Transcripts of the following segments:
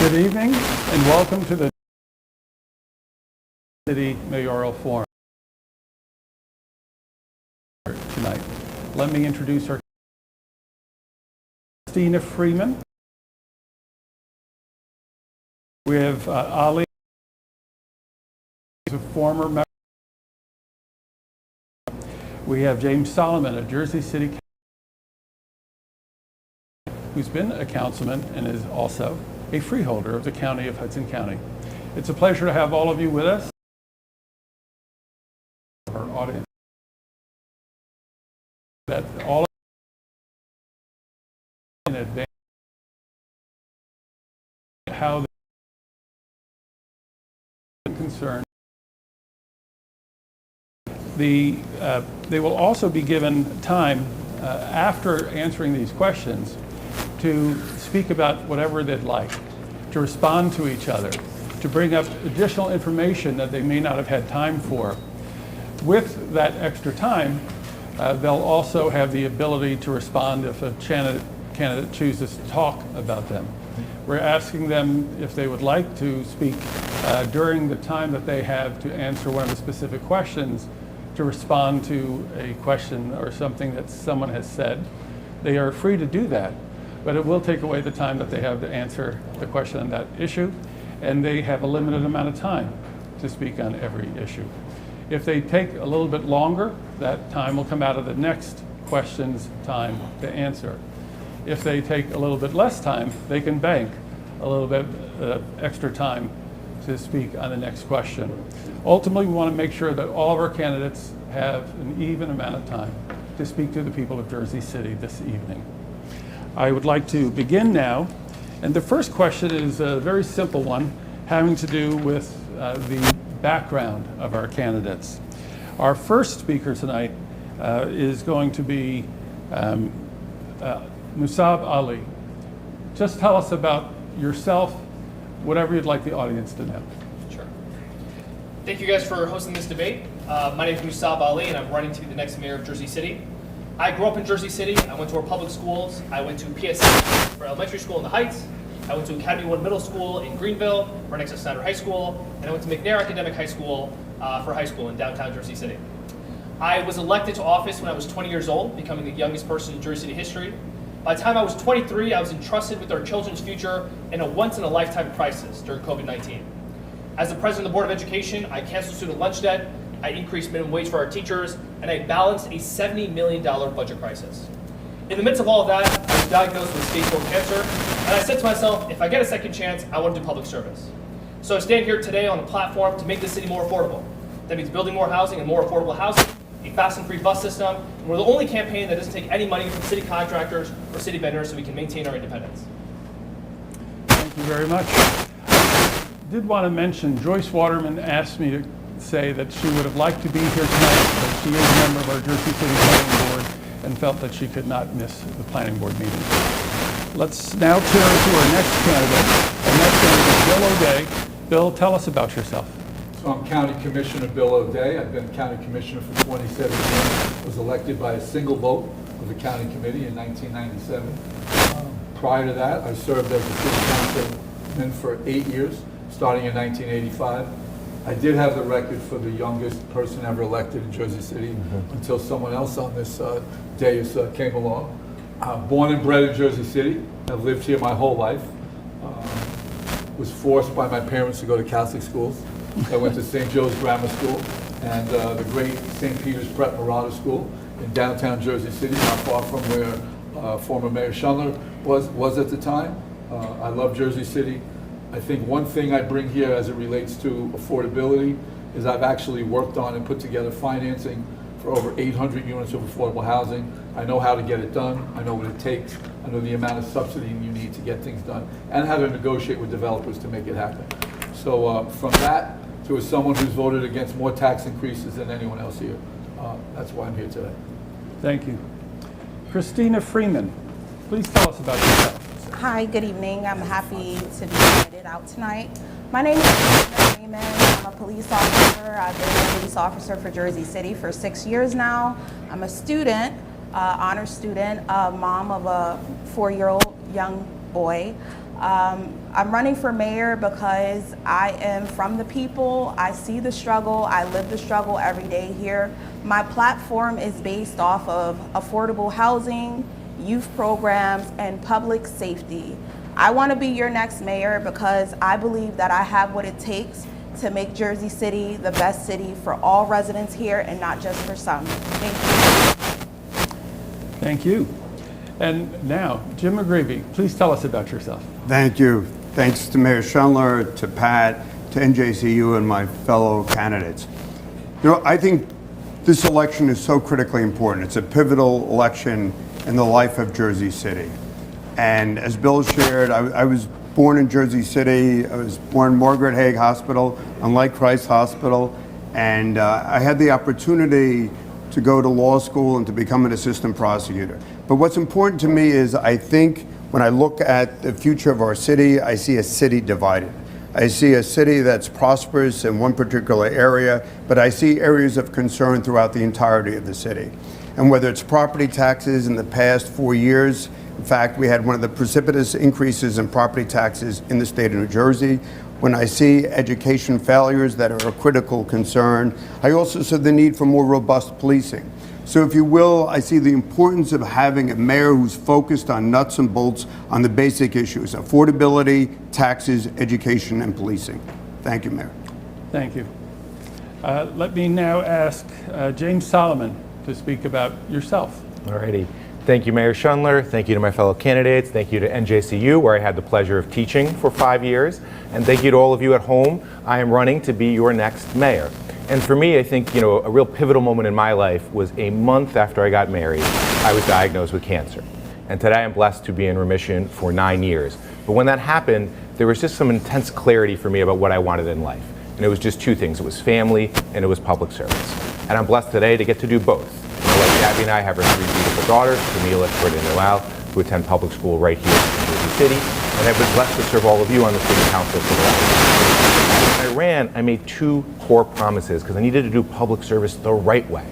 Good evening and welcome to the City Mayoral Forum tonight. Let me introduce our Christina Freeman. We have Ali, a former member. We have James Solomon, a Jersey City who's been a councilman and is also a freeholder of the county of Hudson County. It's a pleasure to have all of you with us. Our audience. That all in advance how they're concerned. They will also be given time after answering these questions to speak about whatever they'd like, to respond to each other, to bring up additional information that they may not have had time for. With that extra time, they'll also have the ability to respond if a candidate chooses to talk about them. We're asking them if they would like to speak during the time that they have to answer one of the specific questions, to respond to a question or something that someone has said. They are free to do that, but it will take away the time that they have to answer the question on that issue, and they have a limited amount of time to speak on every issue. If they take a little bit longer, that time will come out of the next question's time to answer. If they take a little bit less time, they can bank a little bit extra time to speak on the next question. Ultimately, we want to make sure that all of our candidates have an even amount of time to speak to the people of Jersey City this evening. I would like to begin now, and the first question is a very simple one, having to do with the background of our candidates. Our first speaker tonight is going to be Musab Ali. Just tell us about yourself, whatever you'd like the audience to know. Sure. Thank you guys for hosting this debate. My name is Musab Ali, and I'm running to be the next mayor of Jersey City. I grew up in Jersey City. I went to our public schools. I went to PSC for elementary school in the Heights. I went to Academy 1 Middle School in Greenville, right next to Snyder High School, and I went to McNair Academic High School for high school in downtown Jersey City. I was elected to office when I was 20 years old, becoming the youngest person in Jersey City history. By the time I was 23, I was entrusted with our children's future in a once-in-a-lifetime crisis during COVID-19. As the president of the Board of Education, I canceled student lunch debt, I increased minimum wage for our teachers, and I balanced a $70 million budget crisis. In the midst of all of that, I was diagnosed with stage 4 cancer, and I said to myself, if I get a second chance, I want to do public service. So I stand here today on a platform to make the city more affordable. That means building more housing and more affordable housing, a fast and free bus system, and we're the only campaign that doesn't take any money from city contractors or city vendors so we can maintain our independence. Thank you very much. I did want to mention, Joyce Waterman asked me to say that she would have liked to be here tonight, but she is a member of our Jersey City Planning Board and felt that she could not miss the Planning Board meeting. Let's now turn to our next candidate. Our next candidate is Bill O'Day. Bill, tell us about yourself. So I'm County Commissioner Bill O'Day. I've been County Commissioner for 27 years. Was elected by a single vote of the County Committee in 1997. Prior to that, I served as a city councilman for 8 years, starting in 1985. I did have the record for the youngest person ever elected in Jersey City until someone else on this dais came along. Born and bred in Jersey City. I've lived here my whole life. Was forced by my parents to go to Catholic schools. I went to St. Joe's Grammar School and the great St. Peter's Prep Marauder School in downtown Jersey City, not far from where former Mayor Schundler was at the time. I love Jersey City. I think one thing I bring here as it relates to affordability is I've actually worked on and put together financing for over 800 units of affordable housing. I know how to get it done. I know what it takes. I know the amount of subsidy you need to get things done and how to negotiate with developers to make it happen. So from that to as someone who's voted against more tax increases than anyone else here, that's why I'm here today. Thank you. Christina Freeman, please tell us about yourself. Hi, good evening. I'm happy to be invited out tonight. My name is Christina Freeman. I'm a police officer. I've been a police officer for Jersey City for 6 years now. I'm a student, honor student, a mom of a 4-year-old young boy. I'm running for mayor because I am from the people. I see the struggle. I live the struggle every day here. My platform is based off of affordable housing, youth programs, and public safety. I want to be your next mayor because I believe that I have what it takes to make Jersey City the best city for all residents here and not just for some. Thank you. Thank you. And now, Jim McGreevy, please tell us about yourself. Thank you. Thanks to Mayor Schundler, to Pat, to NJCU, and my fellow candidates. You know, I think this election is so critically important. It's a pivotal election in the life of Jersey City. And as Bill shared, I was born in Jersey City. I was born in Margaret Haig Hospital, unlike Christ Hospital. And I had the opportunity to go to law school and to become an assistant prosecutor. But what's important to me is I think when I look at the future of our city, I see a city divided. I see a city that's prosperous in one particular area, but I see areas of concern throughout the entirety of the city. And whether it's property taxes in the past 4 years, in fact, we had one of the precipitous increases in property taxes in the state of New Jersey. When I see education failures that are a critical concern, I also see the need for more robust policing. So if you will, I see the importance of having a mayor who's focused on nuts and bolts on the basic issues: affordability, taxes, education, and policing. Thank you, Mayor. Thank you. Let me now ask James Solomon to speak about yourself. Alrighty. Thank you, Mayor Schundler. Thank you to my fellow candidates. Thank you to NJCU, where I had the pleasure of teaching for 5 years. And thank you to all of you at home. I am running to be your next mayor. And for me, I think, a real pivotal moment in my life was a month after I got married, I was diagnosed with cancer. And today I'm blessed to be in remission for 9 years. But when that happened, there was just some intense clarity for me about what I wanted in life. And it was just two things. It was family and it was public service. And I'm blessed today to get to do both. Like Gabby and I have our 3 beautiful daughters, Camila, Corinne, and Noelle, who attend public school right here in Jersey City. And I've been blessed to serve all of you on the city council for the last year. When I ran, I made 2 core promises because I needed to do public service the right way.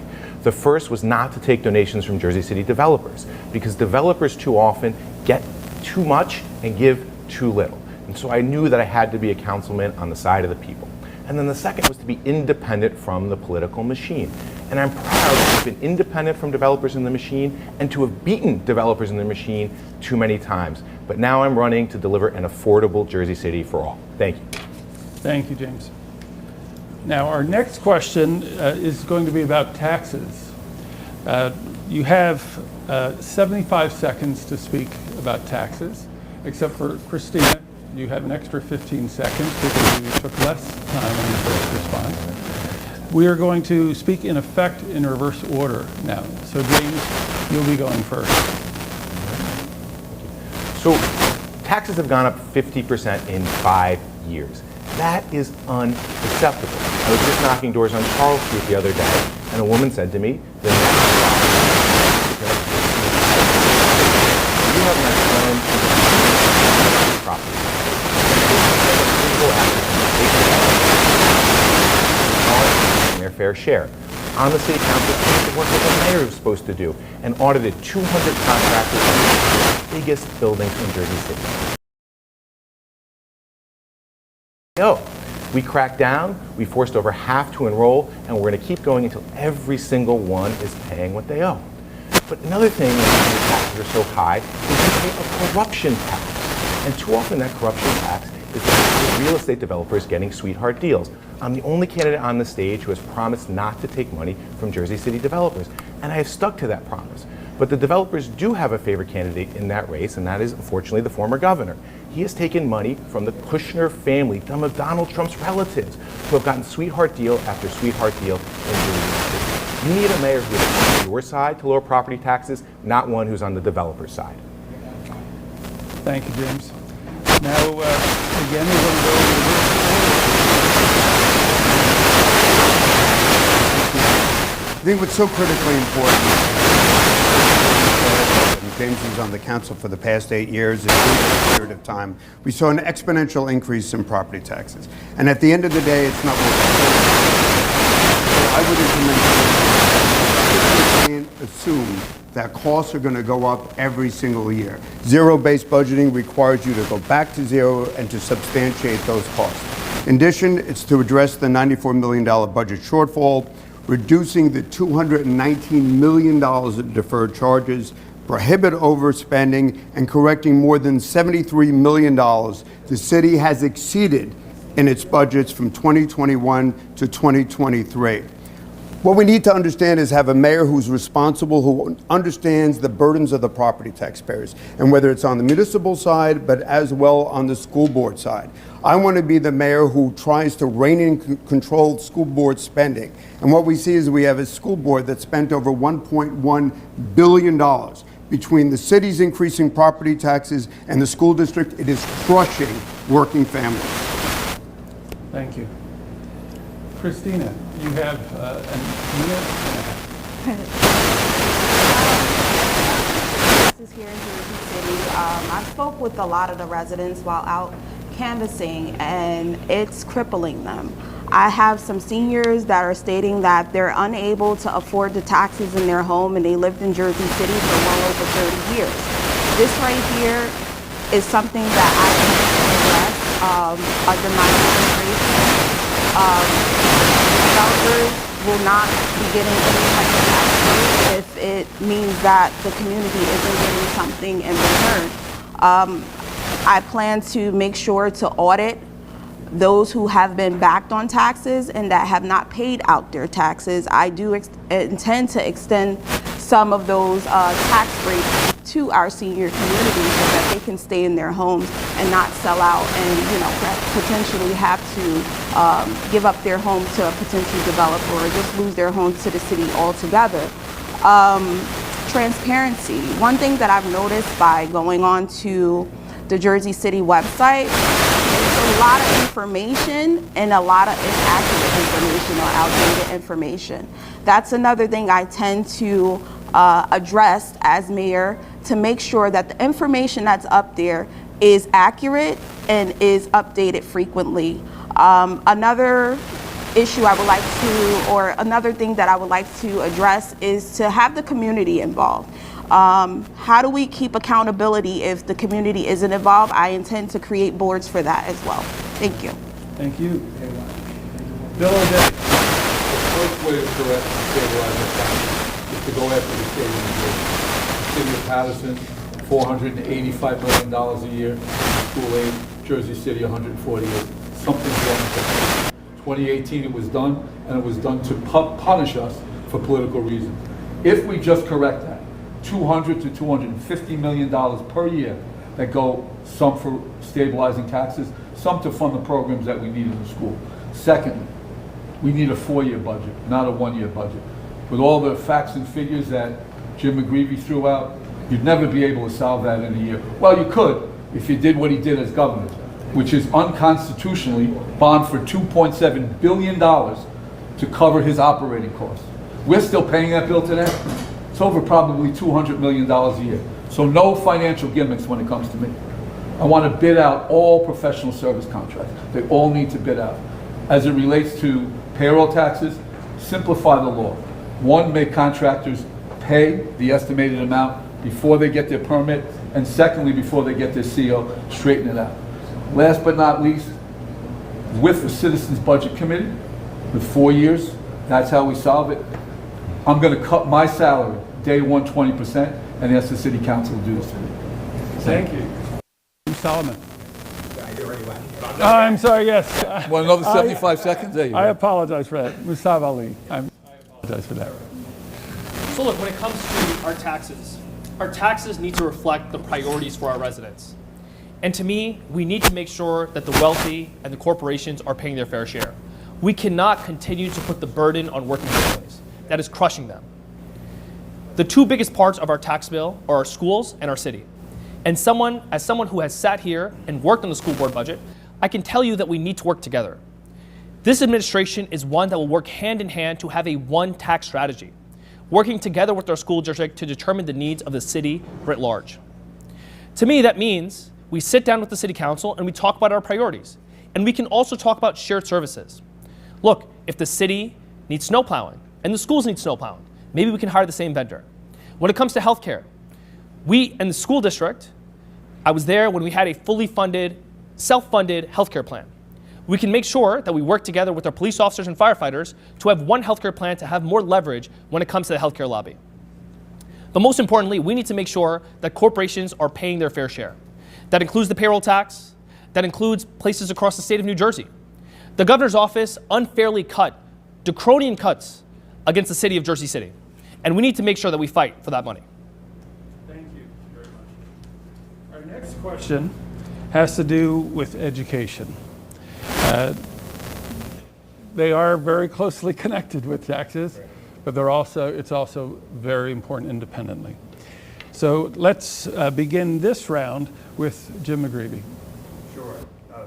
The first was not to take donations from Jersey City developers, because developers too often get too much and give too little. And so I knew that I had to be a councilman on the side of the people. And then the second was to be independent from the political machine. And I'm proud to have been independent from developers in the machine and to have beaten developers in the machine too many times. But now I'm running to deliver an affordable Jersey City for all. Thank you. Thank you, James. Now, our next question is going to be about taxes. You have 75 seconds to speak about taxes, except for Christina. You have an extra 15 seconds because you took less time on your first response. We are going to speak in effect in reverse order now. So James, you'll be going first. So taxes have gone up 50% in 5 years. That is unacceptable. I was just knocking doors on Charles Street the other day, and a woman said to me, the next you have an property. Their fair share. On the city council, the work that the mayor is supposed to do, and audited 200 contractors in the biggest buildings in Jersey City. We cracked down, we forced over half to enroll, and we're going to keep going until every single one is paying what they owe. But another thing that the taxes are so high is you pay a corruption tax. And too often that corruption tax is the real estate developers getting sweetheart deals. I'm the only candidate on the stage who has promised not to take money from Jersey City developers, and I have stuck to that promise. But the developers do have a favorite candidate in that race, and that is, unfortunately, the former governor. He has taken money from the Kushner family, some of Donald Trump's relatives, who have gotten sweetheart deal after sweetheart deal in Jersey City. You need a mayor who is on your side to lower property taxes, not one who's on the developer's side. Thank you, James. Now, again, we're going to go in reverse I think what's so critically important, and James was on the council for the past 8 years, in a period of time, we saw an exponential increase in property taxes. And at the end of the day, it's not what I would assume that costs are going to go up every single year. Zero-based budgeting requires you to go back to zero and to substantiate those costs. In addition, it's to address the $94 million budget shortfall, reducing the $219 million of deferred charges, prohibit overspending, and correcting more than $73 million the city has exceeded in its budgets from 2021 to 2023. What we need to understand is have a mayor who's responsible, who understands the burdens of the property taxpayers, and whether it's on the municipal side, but as well on the school board side. I want to be the mayor who tries to rein in control school board spending. And what we see is we have a school board that spent over $1.1 billion between the city's increasing property taxes and the school district. It is crushing working families. Thank you. Christina, you have a minute and a half. This is here in Jersey City. I spoke with a lot of the residents while out canvassing, and it's crippling them. I have some seniors that are stating that they're unable to afford the taxes in their home, and they lived in Jersey City for well over 30 years. This right here is something that I can address under my administration. Developers will not be getting any type of tax break if it means that the community isn't getting something in return. I plan to make sure to audit those who have been backed on taxes and that have not paid out their taxes. I do intend to extend some of those tax breaks to our senior community so that they can stay in their homes and not sell out and, you know, potentially have to give up their home to a potential developer or just lose their homes to the city altogether. Transparency. One thing that I've noticed by going on to the Jersey City website, there's a lot of information and a lot of inaccurate information or outdated information. That's another thing I tend to address as mayor, to make sure that the information that's up there is accurate and is updated frequently. Another issue I would like to, or another thing that I would like to address is to have the community involved. How do we keep accountability if the community isn't involved? I intend to create boards for that as well. Thank you. Thank you. Bill O'Day. The first way to correct and stabilize the economy is to go after the state of New Jersey. The city of Patterson, $485 million a year. School aid, Jersey City, 148. Something's wrong with that. 2018 it was done, and it was done to punish us for political reasons. If we just correct that, $200 to $250 million per year that go, some for stabilizing taxes, some to fund the programs that we need in the school. Secondly, we need a 4-year budget, not a 1-year budget. With all the facts and figures that Jim McGreevy threw out, you'd never be able to solve that in a year. Well, you could if you did what he did as governor, which is unconstitutionally bond for $2.7 billion to cover his operating costs. We're still paying that bill today. It's over probably $200 million a year. So no financial gimmicks when it comes to me. I want to bid out all professional service contracts. They all need to bid out. As it relates to payroll taxes, simplify the law. One, make contractors pay the estimated amount before they get their permit, and secondly, before they get their CO, straighten it out. Last but not least, with the Citizens Budget Committee, with 4 years, that's how we solve it. I'm going to cut my salary day one 20% and ask the City Council to do this for me. Thank you. Solomon. I'm sorry, yes. Want another 75 seconds? There you go. I apologize for that. Mustafa Ali. I apologize for that. So look, when it comes to our taxes need to reflect the priorities for our residents. And to me, we need to make sure that the wealthy and the corporations are paying their fair share. We cannot continue to put the burden on working families. That is crushing them. The two biggest parts of our tax bill are our schools and our city. And as someone who has sat here and worked on the school board budget, I can tell you that we need to work together. This administration is one that will work hand in hand to have a one tax strategy, working together with our school district to determine the needs of the city writ large. To me, that means we sit down with the city council and we talk about our priorities. And we can also talk about shared services. Look, if the city needs snow plowing and the schools need snow plowing, maybe we can hire the same vendor. When it comes to healthcare, we in the school district, I was there when we had a fully funded, self-funded healthcare plan. We can make sure that we work together with our police officers and firefighters to have one healthcare plan to have more leverage when it comes to the healthcare lobby. But most importantly, we need to make sure that corporations are paying their fair share. That includes the payroll tax, that includes places across the state of New Jersey. The governor's office unfairly cut draconian cuts against the city of Jersey City. And we need to make sure that we fight for that money. Thank you very much. Our next question has to do with education. They are very closely connected with taxes, but it's also very important independently. So let's begin this round with Jim McGreevy. Sure.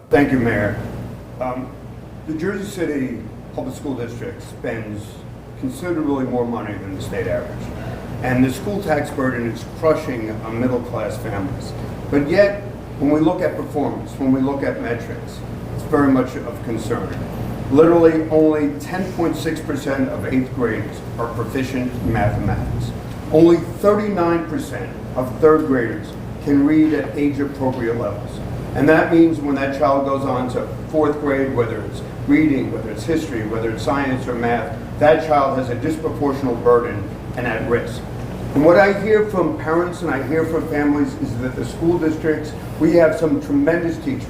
Thank you, Mayor. The Jersey City Public School District spends considerably more money than the state average. And the school tax burden is crushing middle-class families. But yet, when we look at performance, when we look at metrics, it's very much of concern. Literally, only 10.6% of 8th graders are proficient in mathematics. Only 39% of 3rd graders can read at age-appropriate levels. And that means when that child goes on to 4th grade, whether it's reading, whether it's history, whether it's science or math, that child has a disproportionate burden and at risk. And what I hear from parents and I hear from families is that the school districts, we have some tremendous teachers,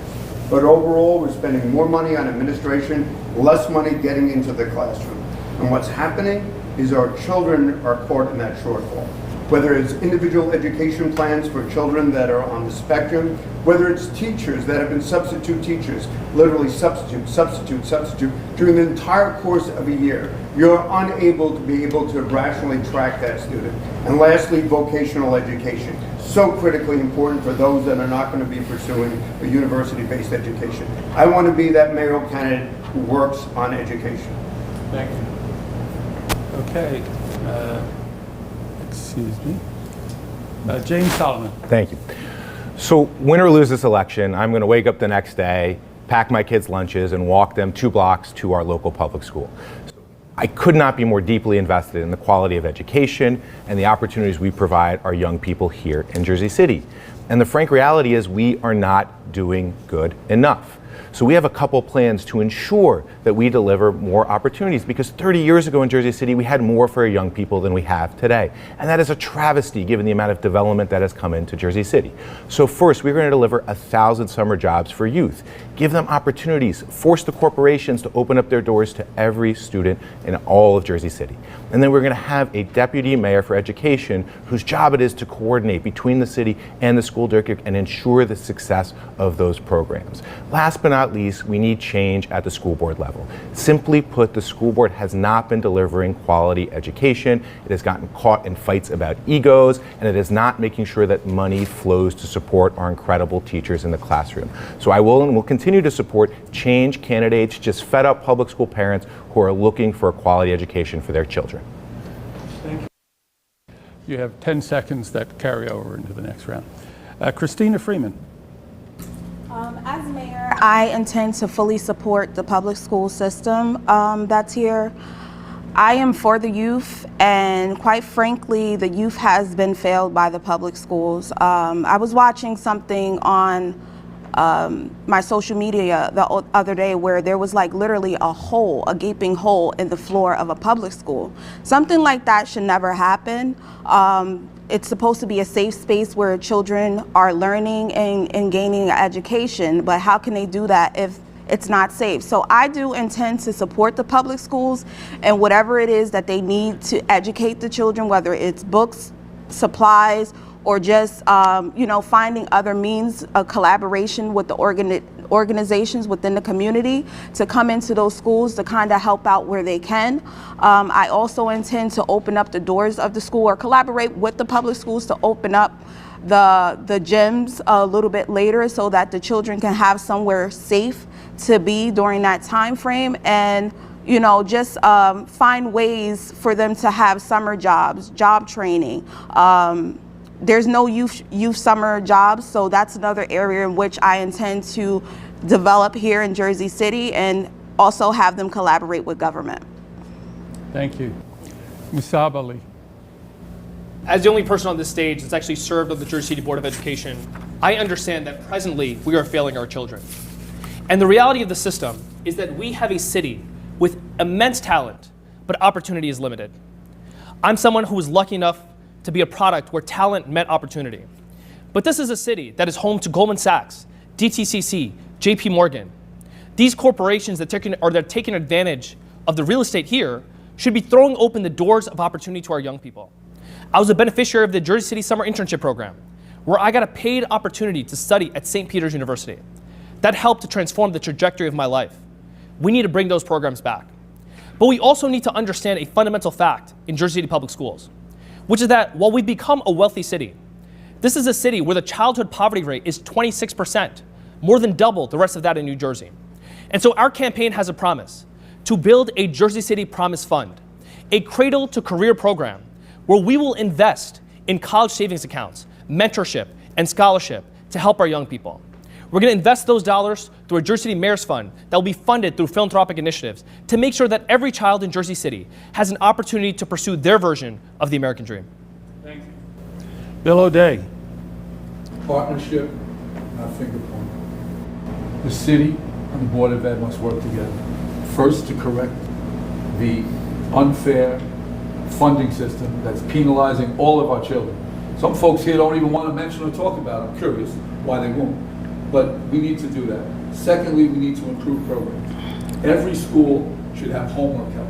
but overall we're spending more money on administration, less money getting into the classroom. And what's happening is our children are caught in that shortfall. Whether it's individual education plans for children that are on the spectrum, whether it's teachers that have been substitute teachers, literally substitute, during the entire course of a year, you're unable to be able to rationally track that student. And lastly, vocational education. So critically important for those that are not going to be pursuing a university-based education. I want to be that mayoral candidate who works on education. Thank you. Okay. Excuse me. James Solomon. Thank you. So win or lose this election, I'm going to wake up the next day, pack my kids' lunches, and walk them 2 blocks to our local public school. I could not be more deeply invested in the quality of education and the opportunities we provide our young people here in Jersey City. And the frank reality is we are not doing good enough. So we have a couple plans to ensure that we deliver more opportunities, because 30 years ago in Jersey City, we had more for our young people than we have today. And that is a travesty given the amount of development that has come into Jersey City. So first, we're going to deliver 1,000 summer jobs for youth, give them opportunities, force the corporations to open up their doors to every student in all of Jersey City. And then we're going to have a deputy mayor for education whose job it is to coordinate between the city and the school district and ensure the success of those programs. Last but not least, we need change at the school board level. Simply put, the school board has not been delivering quality education. It has gotten caught in fights about egos, and it is not making sure that money flows to support our incredible teachers in the classroom. So I will and will continue to support change candidates, just fed up public school parents who are looking for a quality education for their children. Thank you. You have 10 seconds that carry over into the next round. Christina Freeman. As mayor, I intend to fully support the public school system that's here. I am for the youth, and quite frankly, the youth has been failed by the public schools. I was watching something on my social media the other day where there was like literally a gaping hole in the floor of a public school. Something like that should never happen. It's supposed to be a safe space where children are learning and gaining education, but how can they do that if it's not safe? So I do intend to support the public schools and whatever it is that they need to educate the children, whether it's books, supplies, or just finding other means of collaboration with the organizations within the community to come into those schools to kind of help out where they can. I also intend to open up the doors of the school or collaborate with the public schools to open up the gyms a little bit later so that the children can have somewhere safe to be during that time frame, and just find ways for them to have summer jobs, job training. There's no youth summer jobs, so that's another area in which I intend to develop here in Jersey City and also have them collaborate with government. Thank you. Musab Ali. As the only person on this stage that's actually served on the Jersey City Board of Education, I understand that presently we are failing our children. And the reality of the system is that we have a city with immense talent, but opportunity is limited. I'm someone who was lucky enough to be a product where talent met opportunity. But this is a city that is home to Goldman Sachs, DTCC, JP Morgan. These corporations that are taking advantage of the real estate here should be throwing open the doors of opportunity to our young people. I was a beneficiary of the Jersey City Summer Internship Program, where I got a paid opportunity to study at St. Peter's University. That helped to transform the trajectory of my life. We need to bring those programs back. But we also need to understand a fundamental fact in Jersey City Public Schools, which is that while we've become a wealthy city, this is a city where the childhood poverty rate is 26%, more than double the rest of that in New Jersey. And so our campaign has a promise to build a Jersey City Promise Fund, a cradle to career program where we will invest in college savings accounts, mentorship, and scholarship to help our young people. We're going to invest those dollars through a Jersey City Mayor's Fund that will be funded through philanthropic initiatives to make sure that every child in Jersey City has an opportunity to pursue their version of the American dream. Thank you. Bill O'Day. Partnership, not finger pointing. The city and the Board of Ed must work together. First, to correct the unfair funding system that's penalizing all of our children. Some folks here don't even want to mention or talk about it. I'm curious why they won't. But we need to do that. Secondly, we need to improve programs. Every school should have homework help.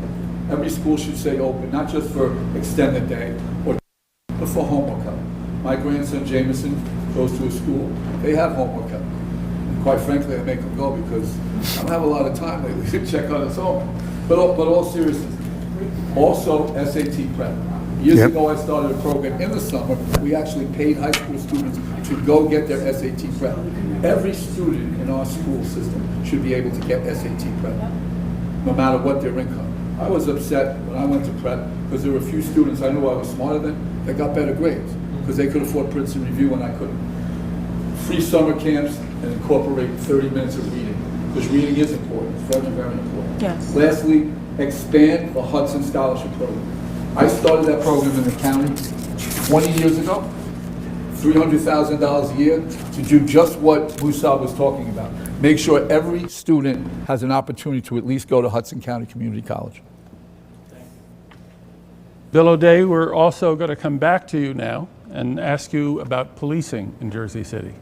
Every school should stay open, not just for extended day, but for homework help. My grandson Jameson goes to a school, they have homework help. And quite frankly, I make him go because I don't have a lot of time lately to check on his homework. But all seriousness, also SAT prep. Years ago, I started a program in the summer. We actually paid high school students to go get their SAT prep. Every student in our school system should be able to get SAT prep, no matter what their income. I was upset when I went to prep because there were a few students I knew I was smarter than that got better grades because they could afford Princeton Review and I couldn't. Free summer camps and incorporate 30 minutes of reading, because reading is important. It's very, very important. Yes. Lastly, expand the Hudson Scholarship Program. I started that program in the county 20 years ago. $300,000 a year to do just what Musa was talking about. Make sure every student has an opportunity to at least go to Hudson County Community College. Bill O'Day, we're also going to come back to you now and ask you about policing in Jersey City.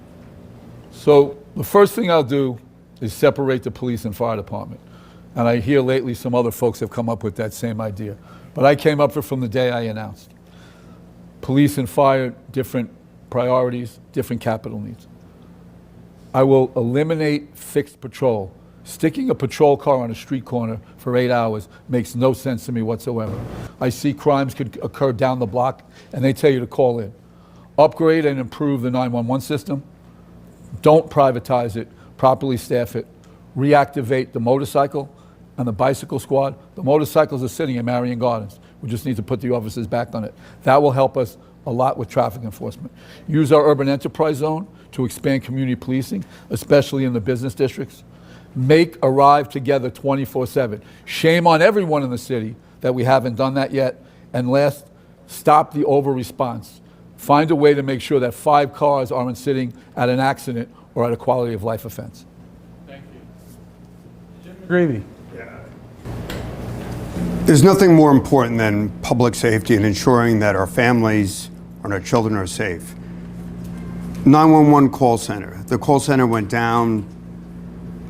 So the first thing I'll do is separate the police and fire department. And I hear lately some other folks have come up with that same idea. But I came up with it from the day I announced. Police and fire, different priorities, different capital needs. I will eliminate fixed patrol. Sticking a patrol car on a street corner for 8 hours makes no sense to me whatsoever. I see crimes could occur down the block, and they tell you to call in. Upgrade and improve the 911 system. Don't privatize it, properly staff it. Reactivate the motorcycle and the bicycle squad. The motorcycles are sitting in Marion Gardens. We just need to put the officers back on it. That will help us a lot with traffic enforcement. Use our urban enterprise zone to expand community policing, especially in the business districts. Make Arrive Together 24/7. Shame on everyone in the city that we haven't done that yet. And last, stop the over-response. Find a way to make sure that 5 cars aren't sitting at an accident or at a quality of life offense. Thank you. Jim McGreevy. There's nothing more important than public safety and ensuring that our families and our children are safe. 911 call center. The call center went down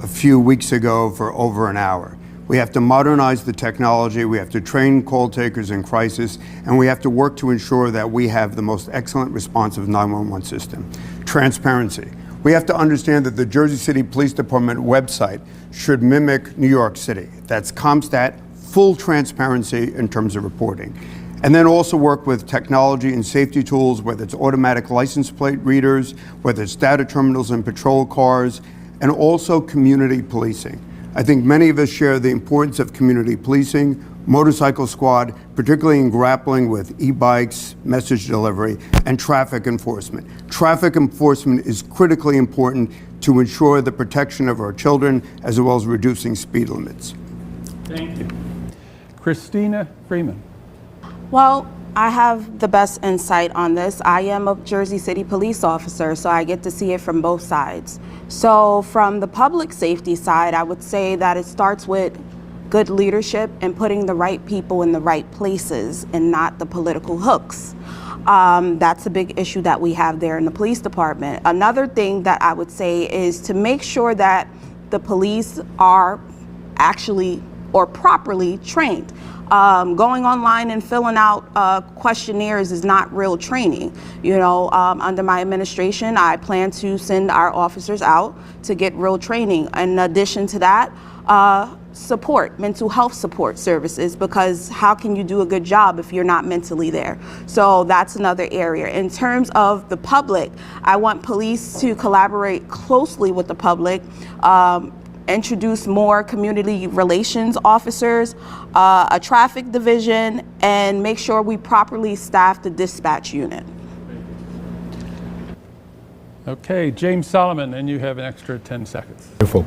a few weeks ago for over an hour. We have to modernize the technology, we have to train call takers in crisis, and we have to work to ensure that we have the most excellent responsive 911 system. Transparency. We have to understand that the Jersey City Police Department website should mimic New York City. That's CompStat, full transparency in terms of reporting. And then also work with technology and safety tools, whether it's automatic license plate readers, whether it's data terminals in patrol cars, and also community policing. I think many of us share the importance of community policing, motorcycle squad, particularly in grappling with e-bikes, message delivery, and traffic enforcement. Traffic enforcement is critically important to ensure the protection of our children as well as reducing speed limits. Thank you. Christina Freeman. Well, I have the best insight on this. I am a Jersey City police officer, so I get to see it from both sides. So from the public safety side, I would say that it starts with good leadership and putting the right people in the right places and not the political hooks. That's a big issue that we have there in the police department. Another thing that I would say is to make sure that the police are actually or properly trained. Going online and filling out questionnaires is not real training. You know, under my administration, I plan to send our officers out to get real training. In addition to that, support, mental health support services, because how can you do a good job if you're not mentally there? So that's another area. In terms of the public, I want police to collaborate closely with the public, introduce more community relations officers, a traffic division, and make sure we properly staff the dispatch unit. Okay, James Solomon, and you have an extra 10 seconds. Beautiful.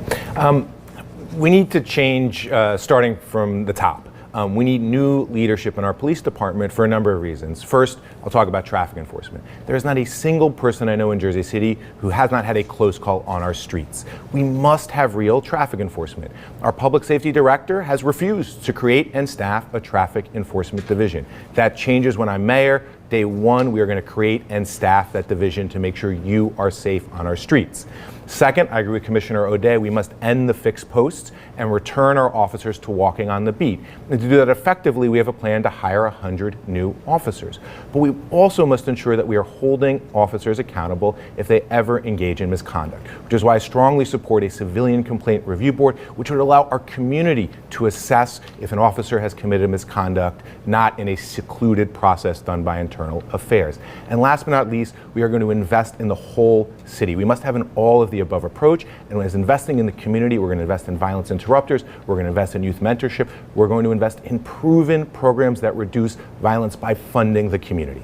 We need to change starting from the top. We need new leadership in our police department for a number of reasons. First, I'll talk about traffic enforcement. There is not a single person I know in Jersey City who has not had a close call on our streets. We must have real traffic enforcement. Our public safety director has refused to create and staff a traffic enforcement division. That changes when I'm mayor. Day one, we are going to create and staff that division to make sure you are safe on our streets. Second, I agree with Commissioner O'Day, we must end the fixed posts and return our officers to walking on the beat. And to do that effectively, we have a plan to hire 100 new officers. But we also must ensure that we are holding officers accountable if they ever engage in misconduct, which is why I strongly support a civilian complaint review board, which would allow our community to assess if an officer has committed misconduct, not in a secluded process done by internal affairs. And last but not least, we are going to invest in the whole city. We must have an all of the above approach, and as investing in the community, we're going to invest in violence interrupters, we're going to invest in youth mentorship, we're going to invest in proven programs that reduce violence by funding the community.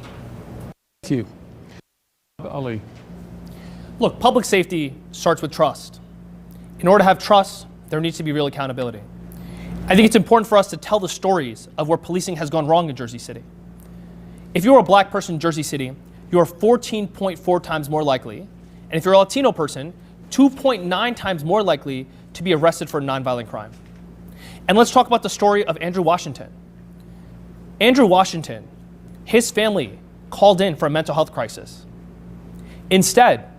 Thank you. Ali. Look, public safety starts with trust. In order to have trust, there needs to be real accountability. I think it's important for us to tell the stories of where policing has gone wrong in Jersey City. If you're a black person in Jersey City, you're 14.4 times more likely, and if you're a Latino person, 2.9 times more likely to be arrested for a nonviolent crime. And let's talk about the story of Andrew Washington. Andrew Washington, his family called in for a mental health crisis. Instead,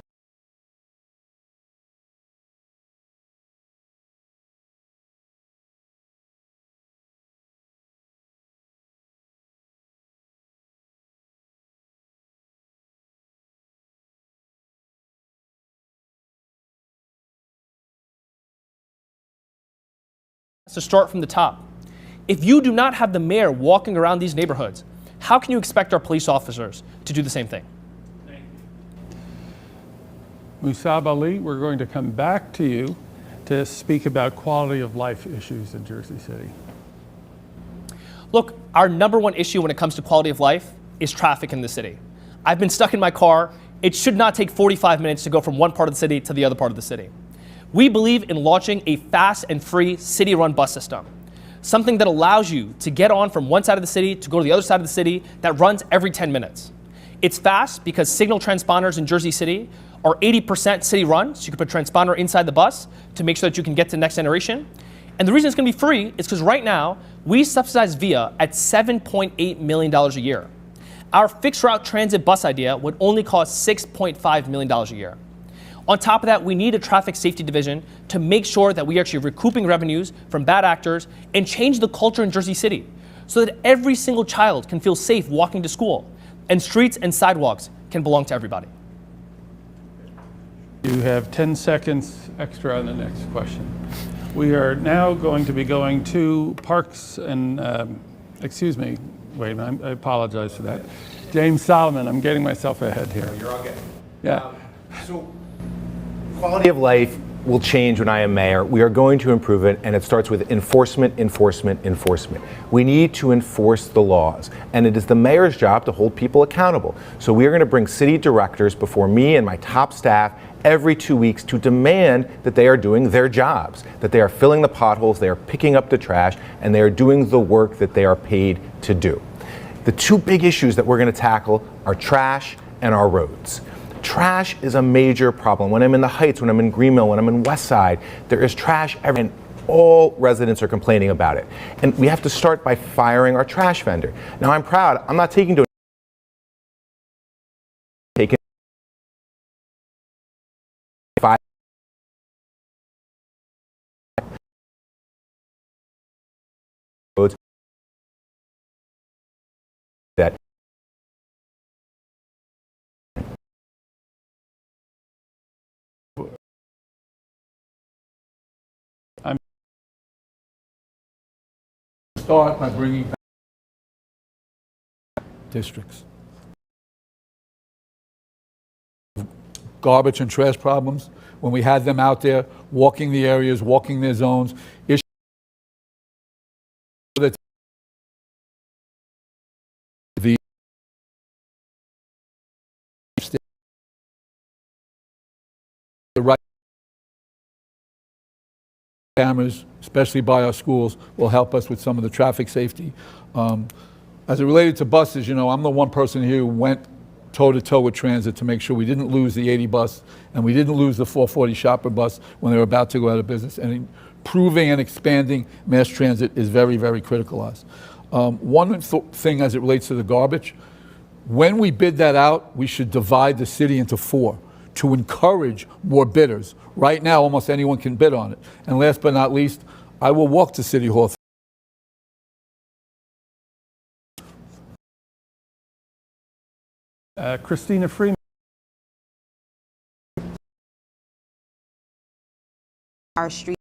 to start from the top. If you do not have the mayor walking around these neighborhoods, how can you expect our police officers to do the same thing? Musab Ali, we're going to come back to you to speak about quality of life issues in Jersey City. Look, our number one issue when it comes to quality of life is traffic in the city. I've been stuck in my car. It should not take 45 minutes to go from one part of the city to the other part of the city. We believe in launching a fast and free city-run bus system, something that allows you to get on from one side of the city to go to the other side of the city that runs every 10 minutes. It's fast because signal transponders in Jersey City are 80% city-run, so you can put a transponder inside the bus to make sure that you can get to the next generation. And the reason it's going to be free is because right now, we subsidize VIA at $7.8 million a year. Our fixed route transit bus idea would only cost $6.5 million a year. On top of that, we need a traffic safety division to make sure that we are actually recouping revenues from bad actors and change the culture in Jersey City so that every single child can feel safe walking to school and streets and sidewalks can belong to everybody. You have 10 seconds extra on the next question. We are now going to be going to Parks and, excuse me, wait, I apologize for that. James Solomon, I'm getting myself ahead here. You're all good. Yeah. So quality of life will change when I am mayor. We are going to improve it, and it starts with enforcement, enforcement, enforcement. We need to enforce the laws, and it is the mayor's job to hold people accountable. So we are going to bring city directors before me and my top staff every 2 weeks to demand that they are doing their jobs, that they are filling the potholes, they are picking up the trash, and they are doing the work that they are paid to do. The two big issues that we're going to tackle are trash and our roads. Trash is a major problem. When I'm in the Heights, when I'm in Greenmill, when I'm in West Side, there is trash everywhere, and all residents are complaining about it. And we have to start by firing our trash vendor. Now, I'm proud. I'm not taking roads that Start by bringing back districts. Garbage and trash problems, when we had them out there, walking the areas, walking their zones, issues that the right cameras, especially by our schools, will help us with some of the traffic safety. As it related to buses, you know, I'm the one person here who went toe-to-toe with transit to make sure we didn't lose the 80 bus and we didn't lose the 440 shopper bus when they were about to go out of business. And improving and expanding mass transit is very, very critical to us. One thing as it relates to the garbage, when we bid that out, we should divide the city into 4 to encourage more bidders. Right now, almost anyone can bid on it. And last but not least, I will walk to City Hall. Christina Freeman. Our street,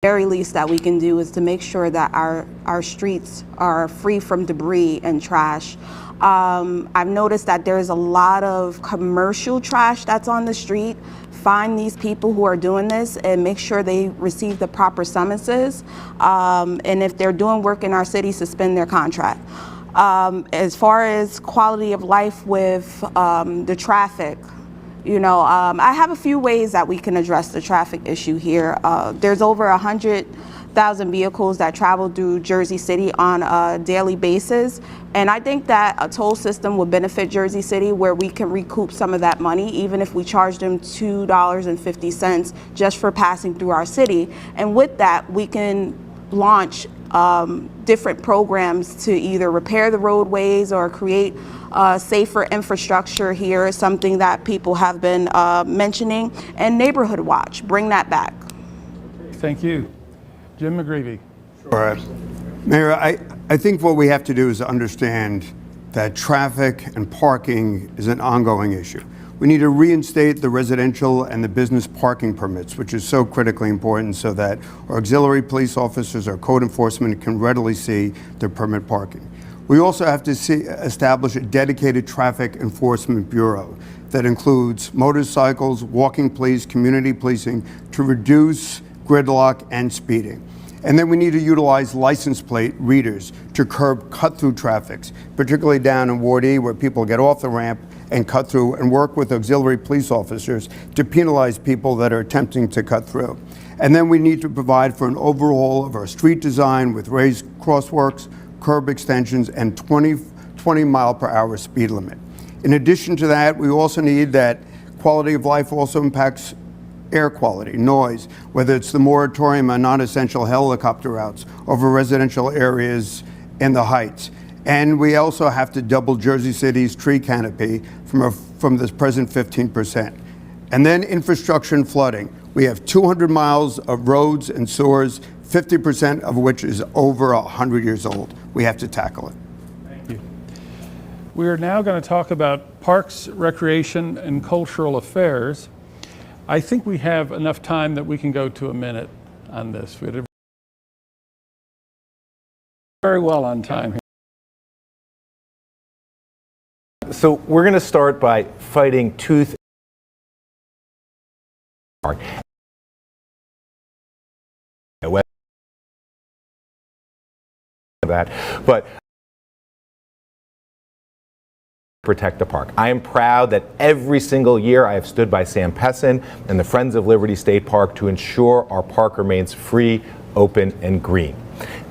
very least that we can do is to make sure that our streets are free from debris and trash. I've noticed that there's a lot of commercial trash that's on the street. Find these people who are doing this and make sure they receive the proper summonses. And if they're doing work in our city, suspend their contract. As far as quality of life with the traffic, you know, I have a few ways that we can address the traffic issue here. There's over 100 2,000 vehicles that travel through Jersey City on a daily basis. And I think that a toll system would benefit Jersey City, where we can recoup some of that money, even if we charge them $2.50 just for passing through our city. And with that, we can launch different programs to either repair the roadways or create safer infrastructure here, is something that people have been mentioning. And Neighborhood Watch, bring that back. Thank you. Jim McGreevy. Sure. Mayor, I think what we have to do is understand that traffic and parking is an ongoing issue. We need to reinstate the residential and the business parking permits, which is so critically important, so that our auxiliary police officers, our code enforcement can readily see their permit parking. We also have to establish a dedicated traffic enforcement bureau that includes motorcycles, walking police, community policing, to reduce gridlock and speeding. And then we need to utilize license plate readers to curb cut-through traffics, particularly down in Ward E, where people get off the ramp and cut through, and work with auxiliary police officers to penalize people that are attempting to cut through. And then we need to provide for an overhaul of our street design with raised crosswalks, curb extensions, and 20 mile per hour speed limit. In addition to that, we also need that quality of life also impacts air quality, noise, whether it's the moratorium on non-essential helicopter routes over residential areas in the Heights. And we also have to double Jersey City's tree canopy from this present 15%. And then infrastructure and flooding. We have 200 miles of roads and sewers, 50% of which is over 100 years old. We have to tackle it. Thank you. We are now going to talk about parks, recreation, and cultural affairs. I think we have enough time that we can go to a minute on this. We're very well on time here. So we're going to start by fighting tooth and that, but protect the park. I am proud that every single year I have stood by Sam Pessin and the Friends of Liberty State Park to ensure our park remains free, open, and green.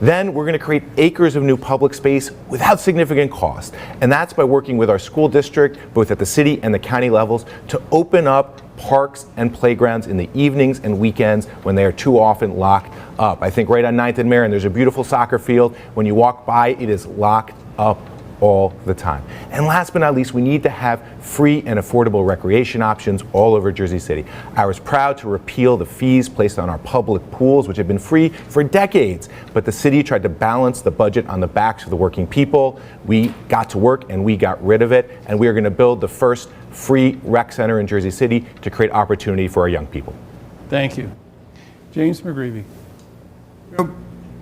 Then we're going to create acres of new public space without significant cost. And that's by working with our school district, both at the city and the county levels, to open up parks and playgrounds in the evenings and weekends when they are too often locked up. I think right on 9th and Marion, there's a beautiful soccer field. When you walk by, it is locked up all the time. And last but not least, we need to have free and affordable recreation options all over Jersey City. I was proud to repeal the fees placed on our public pools, which have been free for decades, but the city tried to balance the budget on the backs of the working people. We got to work and we got rid of it, and we are going to build the first free rec center in Jersey City to create opportunity for our young people. Thank you. James McGreevy.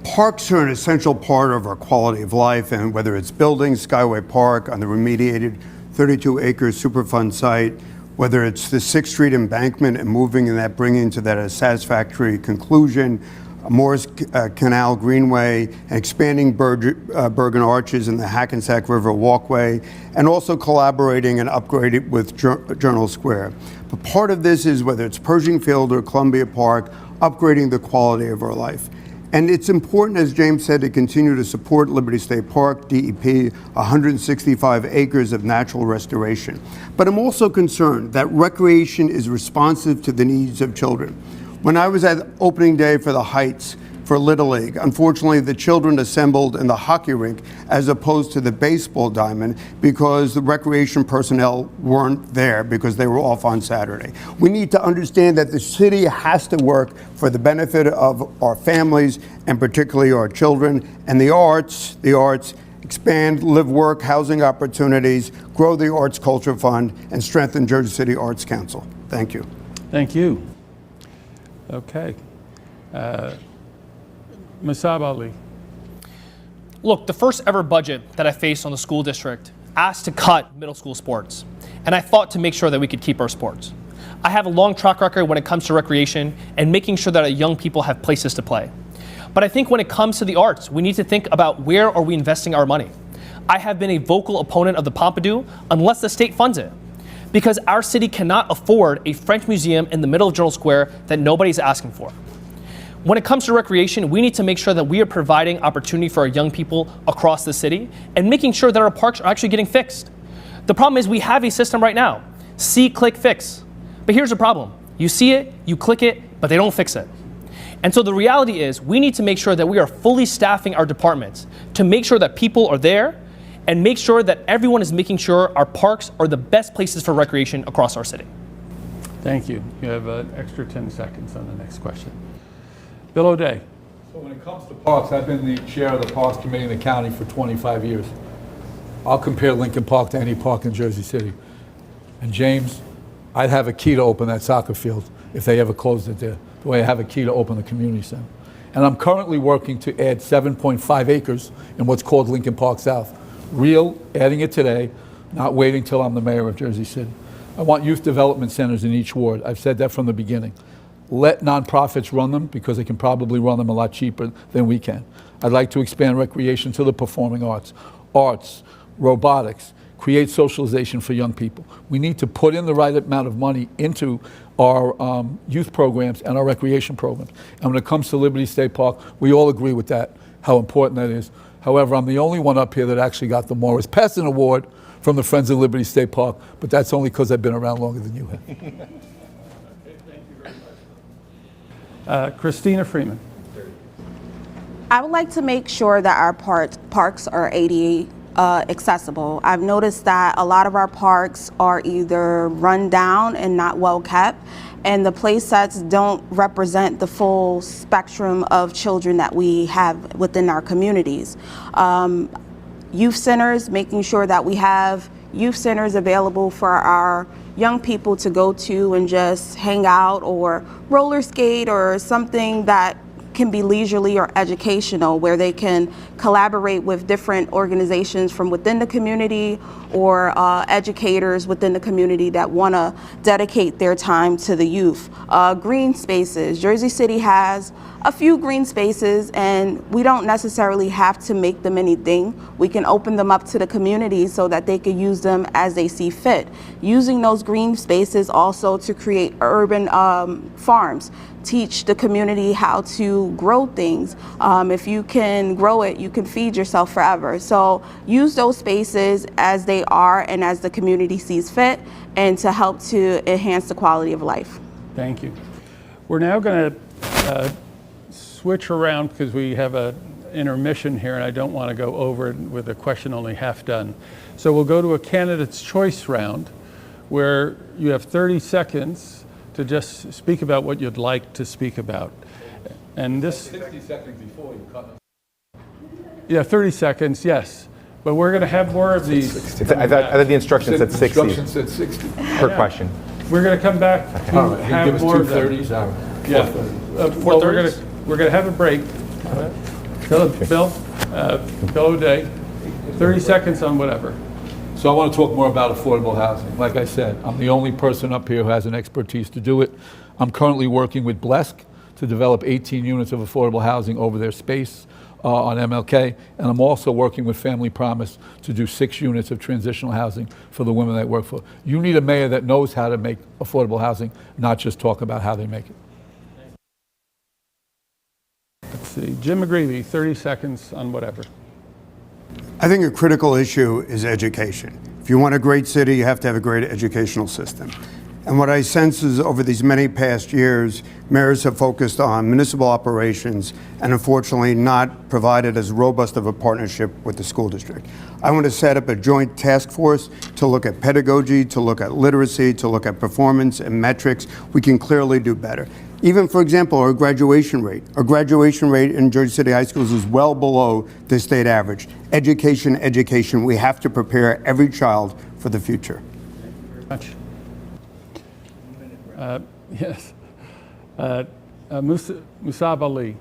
Parks are an essential part of our quality of life, and whether it's building Skyway Park on the remediated 32-acre Superfund site, whether it's the 6th Street embankment and moving and that bringing to that a satisfactory conclusion, Morris Canal Greenway, and expanding Bergen Arches and the Hackensack River Walkway, and also collaborating and upgrading with Journal Square. But part of this is, whether it's Pershing Field or Columbia Park, upgrading the quality of our life. And it's important, as James said, to continue to support Liberty State Park, DEP, 165 acres of natural restoration. But I'm also concerned that recreation is responsive to the needs of children. When I was at opening day for the Heights for Little League, unfortunately the children assembled in the hockey rink as opposed to the baseball diamond because the recreation personnel weren't there because they were off on Saturday. We need to understand that the city has to work for the benefit of our families and particularly our children, and the arts, expand live work housing opportunities, grow the Arts Culture Fund, and strengthen Jersey City Arts Council. Thank you. Thank you. Okay. Masab Ali. Look, the first ever budget that I faced on the school district asked to cut middle school sports, and I fought to make sure that we could keep our sports. I have a long track record when it comes to recreation and making sure that our young people have places to play. But I think when it comes to the arts, we need to think about where are we investing our money. I have been a vocal opponent of the Pompidou unless the state funds it, because our city cannot afford a French museum in the middle of Journal Square that nobody's asking for. When it comes to recreation, we need to make sure that we are providing opportunity for our young people across the city and making sure that our parks are actually getting fixed. The problem is we have a system right now, see, click, fix. But here's the problem. You see it, you click it, but they don't fix it. And so the reality is we need to make sure that we are fully staffing our departments to make sure that people are there and make sure that everyone is making sure our parks are the best places for recreation across our city. Thank you. You have an extra 10 seconds on the next question. Bill O'Day. So when it comes to parks, I've been the chair of the Parks Committee in the county for 25 years. I'll compare Lincoln Park to any park in Jersey City. And James, I'd have a key to open that soccer field if they ever closed it there, the way I have a key to open the community center. And I'm currently working to add 7.5 acres in what's called Lincoln Park South. Adding it today, not waiting till I'm the mayor of Jersey City. I want youth development centers in each ward. I've said that from the beginning. Let nonprofits run them because they can probably run them a lot cheaper than we can. I'd like to expand recreation to the performing arts, robotics, create socialization for young people. We need to put in the right amount of money into our youth programs and our recreation programs. And when it comes to Liberty State Park, we all agree with that, how important that is. However, I'm the only one up here that actually got the Morris Peston Award from the Friends of Liberty State Park, but that's only because I've been around longer than you have. Thank you very much. Christina Freeman. I would like to make sure that our parks are ADA accessible. I've noticed that a lot of our parks are either run down and not well kept, and the play sets don't represent the full spectrum of children that we have within our communities. Youth centers, making sure that we have youth centers available for our young people to go to and just hang out or roller skate or something that can be leisurely or educational, where they can collaborate with different organizations from within the community or educators within the community that want to dedicate their time to the youth. Green spaces. Jersey City has a few green spaces, and we don't necessarily have to make them anything. We can open them up to the community so that they can use them as they see fit. Using those green spaces also to create urban farms. Teach the community how to grow things. If you can grow it, you can feed yourself forever. So use those spaces as they are and as the community sees fit, and to help to enhance the quality of life. Thank you. We're now going to switch around because we have an intermission here and I don't want to go over it with a question only half done. So we'll go to a candidate's choice round where you have 30 seconds to just speak about what you'd like to speak about. And this 60 seconds before you cut them. Yeah, 30 seconds, yes. But we're going to have more of these. I thought the instructions said 60 Instruction said 60. per question. We're going to come back to All right, you have give us more two of them. 30s. All right. Yeah. 4:30. Well, we're going to have a break. Bill O'Day, 30 seconds on whatever. So I want to talk more about affordable housing. Like I said, I'm the only person up here who has an expertise to do it. I'm currently working with Blesk to develop 18 units of affordable housing over their space on MLK, and I'm also working with Family Promise to do 6 units of transitional housing for the women that I work for. You need a mayor that knows how to make affordable housing, not just talk about how they make it. Let's see, Jim McGreevy, 30 seconds on whatever. I think a critical issue is education. If you want a great city, you have to have a great educational system. And what I sense is over these many past years, mayors have focused on municipal operations and unfortunately not provided as robust of a partnership with the school district. I want to set up a joint task force to look at pedagogy, to look at literacy, to look at performance and metrics. We can clearly do better. Even, for example, our graduation rate. Our graduation rate in Jersey City high schools is well below the state average. Education, education. We have to prepare every child for the future. Thank you very much. Yes. Musab Ali.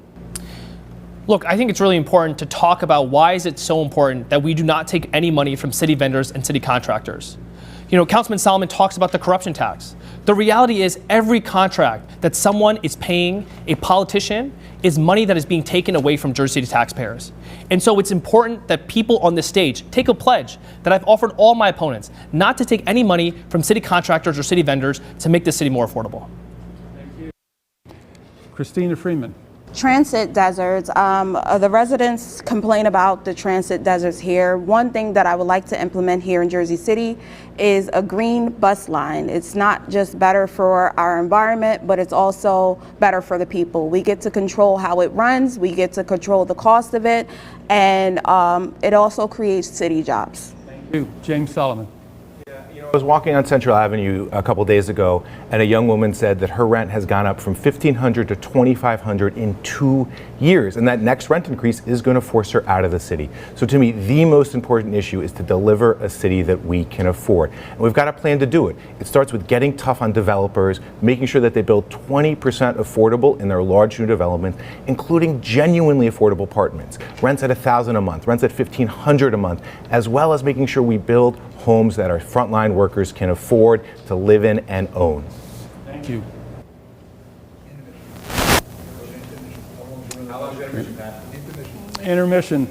Look, I think it's really important to talk about why is it so important that we do not take any money from city vendors and city contractors. You know, Councilman Solomon talks about the corruption tax. The reality is every contract that someone is paying a politician is money that is being taken away from Jersey City taxpayers. And so it's important that people on this stage take a pledge that I've offered all my opponents not to take any money from city contractors or city vendors to make the city more affordable. Thank you. Christina Freeman. Transit deserts. The residents complain about the transit deserts here. One thing that I would like to implement here in Jersey City is a green bus line. It's not just better for our environment, but it's also better for the people. We get to control how it runs, we get to control the cost of it, and it also creates city jobs. Thank you. James Solomon. I was walking on Central Avenue a couple days ago, and a young woman said that her rent has gone up from $1,500 to $2,500 in 2 years, and that next rent increase is going to force her out of the city. So to me, the most important issue is to deliver a city that we can afford. And we've got a plan to do it. It starts with getting tough on developers, making sure that they build 20% affordable in their large new developments, including genuinely affordable apartments, rents at $1,000 a month, rents at $1,500 a month, as well as making sure we build homes that our frontline workers can afford to live in and own. Thank you. Intermission.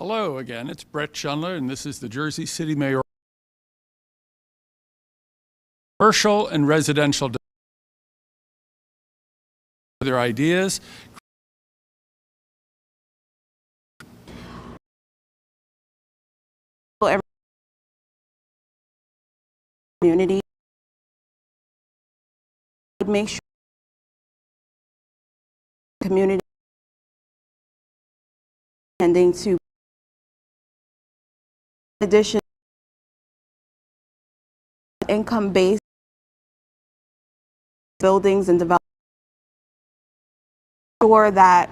Hello again, it's Brett Schundler, and this is the Jersey City Mayoral Commercial and Residential their ideas. Community would make sure community tending to In addition, income-based buildings and development, sure that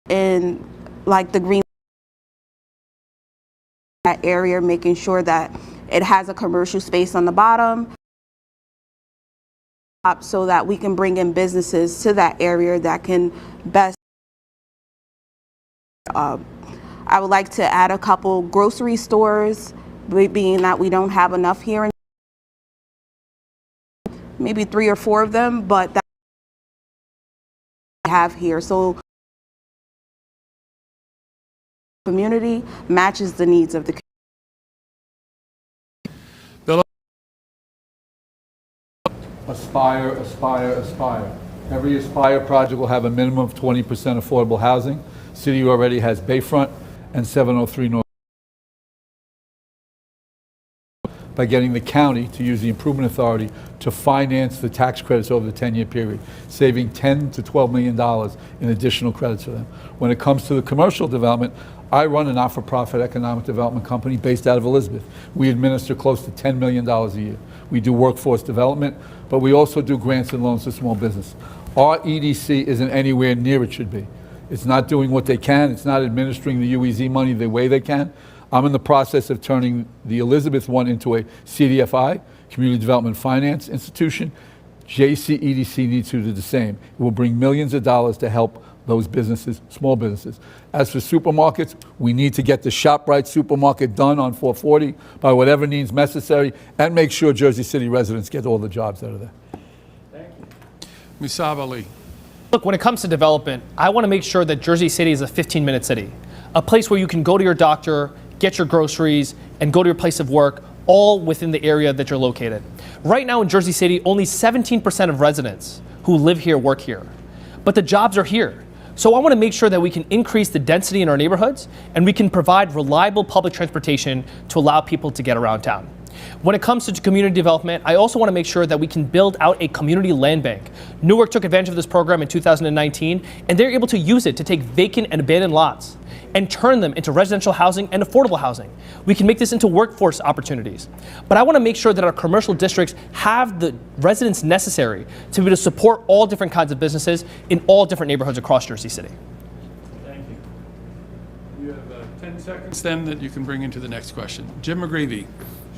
in like the green that area, making sure that it has a commercial space on the bottom so that we can bring in businesses to that area that can best. I would like to add a couple grocery stores, being that we don't have enough here, maybe 3 or 4 of them, but that we have here. So community matches the needs of the community. Aspire, aspire, aspire. Every Aspire project will have a minimum of 20% affordable housing. City already has Bayfront and 703 North. By getting the county to use the improvement authority to finance the tax credits over the 10-year period, saving $10 to $12 million in additional credits for them. When it comes to the commercial development, I run a not-for-profit economic development company based out of Elizabeth. We administer close to $10 million a year. We do workforce development, but we also do grants and loans to small business. Our EDC isn't anywhere near it should be. It's not doing what they can. It's not administering the UEZ money the way they can. I'm in the process of turning the Elizabeth one into a CDFI, Community Development Finance Institution. JCEDC needs to do the same. It will bring millions of dollars to help those businesses, small businesses. As for supermarkets, we need to get the ShopRite supermarket done on 440 by whatever means necessary, and make sure Jersey City residents get all the jobs out of there. Thank you. Musab Ali. Look, when it comes to development, I want to make sure that Jersey City is a 15-minute city, a place where you can go to your doctor, get your groceries, and go to your place of work, all within the area that you're located. Right now in Jersey City, only 17% of residents who live here work here, but the jobs are here. So I want to make sure that we can increase the density in our neighborhoods and we can provide reliable public transportation to allow people to get around town. When it comes to community development, I also want to make sure that we can build out a community land bank. Newark took advantage of this program in 2019, and they're able to use it to take vacant and abandoned lots and turn them into residential housing and affordable housing. We can make this into workforce opportunities. But I want to make sure that our commercial districts have the residents necessary to be able to support all different kinds of businesses in all different neighborhoods across Jersey City. Thank you. You have 10 seconds then that you can bring into the next question. Jim McGreevy.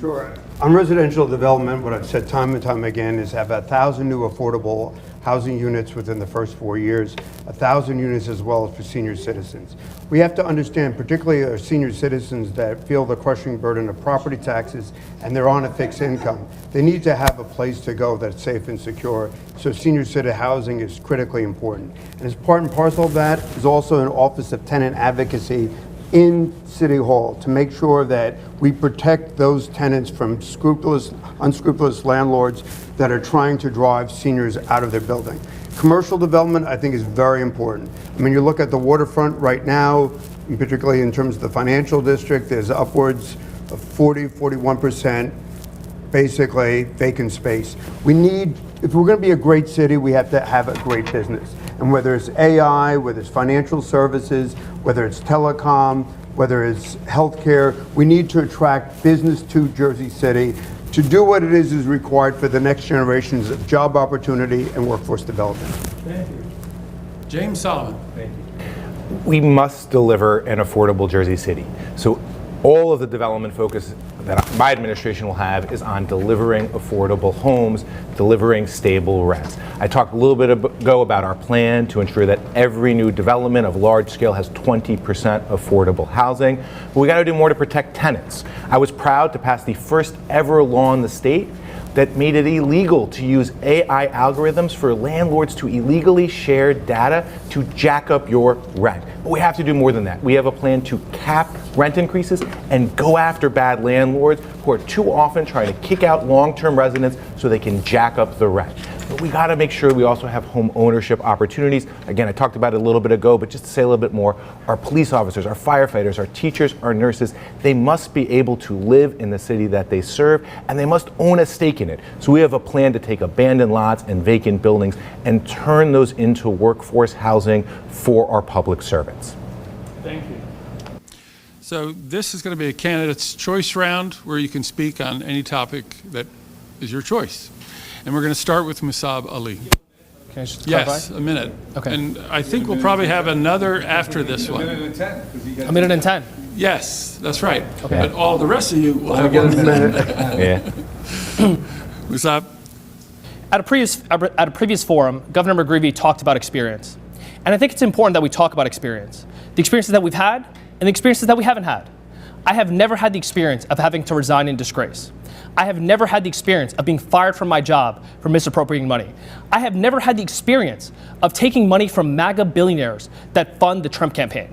Sure. On residential development, what I've said time and time again is have 1,000 new affordable housing units within the first 4 years, 1,000 units as well as for senior citizens. We have to understand, particularly our senior citizens that feel the crushing burden of property taxes and they're on a fixed income. They need to have a place to go that's safe and secure. So senior citizen housing is critically important. And as part and parcel of that is also an Office of Tenant Advocacy in City Hall to make sure that we protect those tenants from unscrupulous landlords that are trying to drive seniors out of their building. Commercial development, I think, is very important. I mean, you look at the waterfront right now, and particularly in terms of the financial district, there's upwards of 41% basically vacant space. We need, if we're going to be a great city, we have to have a great business. And whether it's AI, whether it's financial services, whether it's telecom, whether it's healthcare, we need to attract business to Jersey City to do what it is required for the next generations of job opportunity and workforce development. Thank you. James Solomon. Thank you. We must deliver an affordable Jersey City. So all of the development focus that my administration will have is on delivering affordable homes, delivering stable rents. I talked a little bit ago about our plan to ensure that every new development of large scale has 20% affordable housing, but we got to do more to protect tenants. I was proud to pass the first ever law in the state that made it illegal to use AI algorithms for landlords to illegally share data to jack up your rent. But we have to do more than that. We have a plan to cap rent increases and go after bad landlords who are too often trying to kick out long-term residents so they can jack up the rent. But we got to make sure we also have home ownership opportunities. Again, I talked about it a little bit ago, but just to say a little bit more, our police officers, our firefighters, our teachers, our nurses, they must be able to live in the city that they serve, and they must own a stake in it. So we have a plan to take abandoned lots and vacant buildings and turn those into workforce housing for our public servants. Thank you. So this is going to be a candidate's choice round where you can speak on any topic that is your choice. And we're going to start with Musab Ali. Can I just Yes, a minute. Okay. And I think we'll probably have another after this A minute one. and 10, 'cause he gets- A minute and 10. Yes, that's right. Okay. But all the rest of you will I'll have get a 1 minute. minute. Yeah. Musab? At a previous forum, Governor McGreevey talked about experience. And I think it's important that we talk about experience. The experiences that we've had and the experiences that we haven't had. I have never had the experience of having to resign in disgrace. I have never had the experience of being fired from my job for misappropriating money. I have never had the experience of taking money from MAGA billionaires that fund the Trump campaign.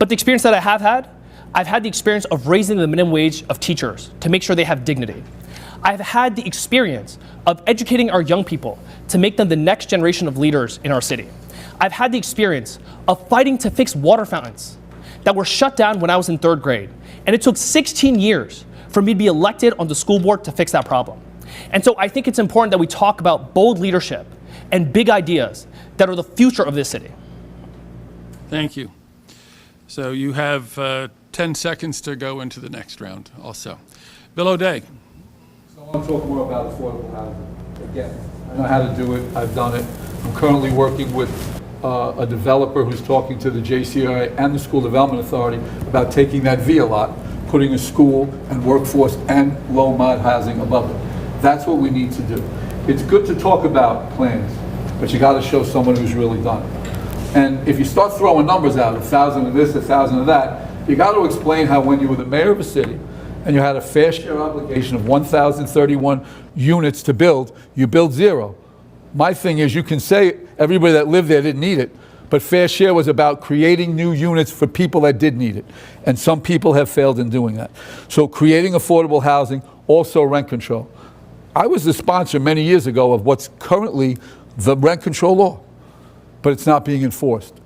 But the experience that I have had, I've had the experience of raising the minimum wage of teachers to make sure they have dignity. I've had the experience of educating our young people to make them the next generation of leaders in our city. I've had the experience of fighting to fix water fountains that were shut down when I was in 3rd grade. And it took 16 years for me to be elected on the school board to fix that problem. And so I think it's important that we talk about bold leadership and big ideas that are the future of this city. Thank you. So you have 10 seconds to go into the next round also. Bill O'Day. So I want to talk more about affordable housing. Again, I know how to do it, I've done it. I'm currently working with a developer who's talking to the JCI and the School Development Authority about taking that via lot, putting a school and workforce and low mod housing above it. That's what we need to do. It's good to talk about plans, but you got to show someone who's really done it. And if you start throwing numbers out, 1,000 of this, 1,000 of that, you got to explain how when you were the mayor of a city and you had a fair share obligation of 1,031 units to build, you build 0. My thing is, you can say everybody that lived there didn't need it, but fair share was about creating new units for people that did need it. And some people have failed in doing that. So creating affordable housing, also rent control. I was the sponsor many years ago of what's currently the rent control law, but it's not being enforced.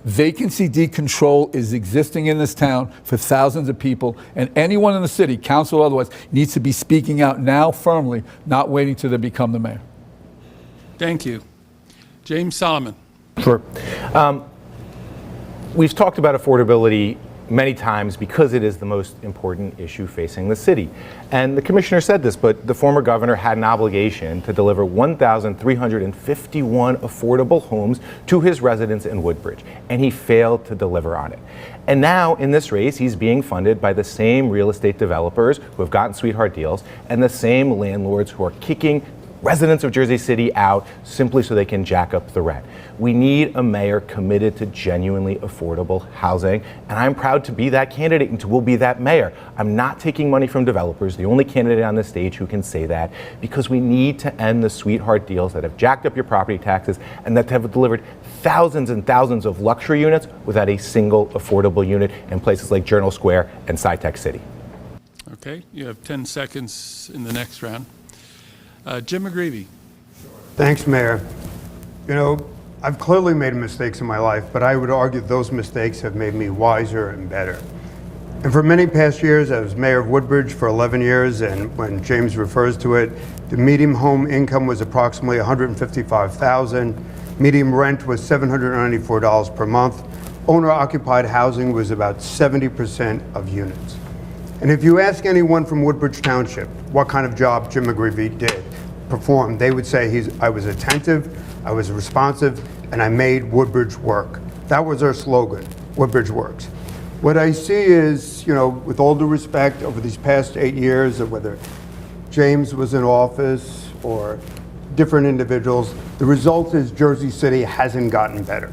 Vacancy decontrol is existing in this town for thousands of people, and anyone in the city, council or otherwise, needs to be speaking out now firmly, not waiting till they become the mayor. Thank you. James Solomon. Sure. We've talked about affordability many times because it is the most important issue facing the city. And the commissioner said this, but the former governor had an obligation to deliver 1,351 affordable homes to his residents in Woodbridge, and he failed to deliver on it. And now in this race, he's being funded by the same real estate developers who have gotten sweetheart deals and the same landlords who are kicking residents of Jersey City out simply so they can jack up the rent. We need a mayor committed to genuinely affordable housing, and I'm proud to be that candidate and will be that mayor. I'm not taking money from developers, the only candidate on this stage who can say that, because we need to end the sweetheart deals that have jacked up your property taxes and that have delivered thousands and thousands of luxury units without a single affordable unit in places like Journal Square and SciTech City. Okay, you have 10 seconds in the next round. Jim McGreevey. Thanks, Mayor. You know, I've clearly made mistakes in my life, but I would argue those mistakes have made me wiser and better. And for many past years, I was mayor of Woodbridge for 11 years, and when James refers to it, the median home income was approximately $155,000. Median rent was $794 per month. Owner-occupied housing was about 70% of units. And if you ask anyone from Woodbridge Township what kind of job Jim McGreevey performed, they would say I was attentive, I was responsive, and I made Woodbridge work. That was our slogan, Woodbridge Works. What I see is, you know, with all due respect, over these past 8 years, of whether James was in office or different individuals, the result is Jersey City hasn't gotten better.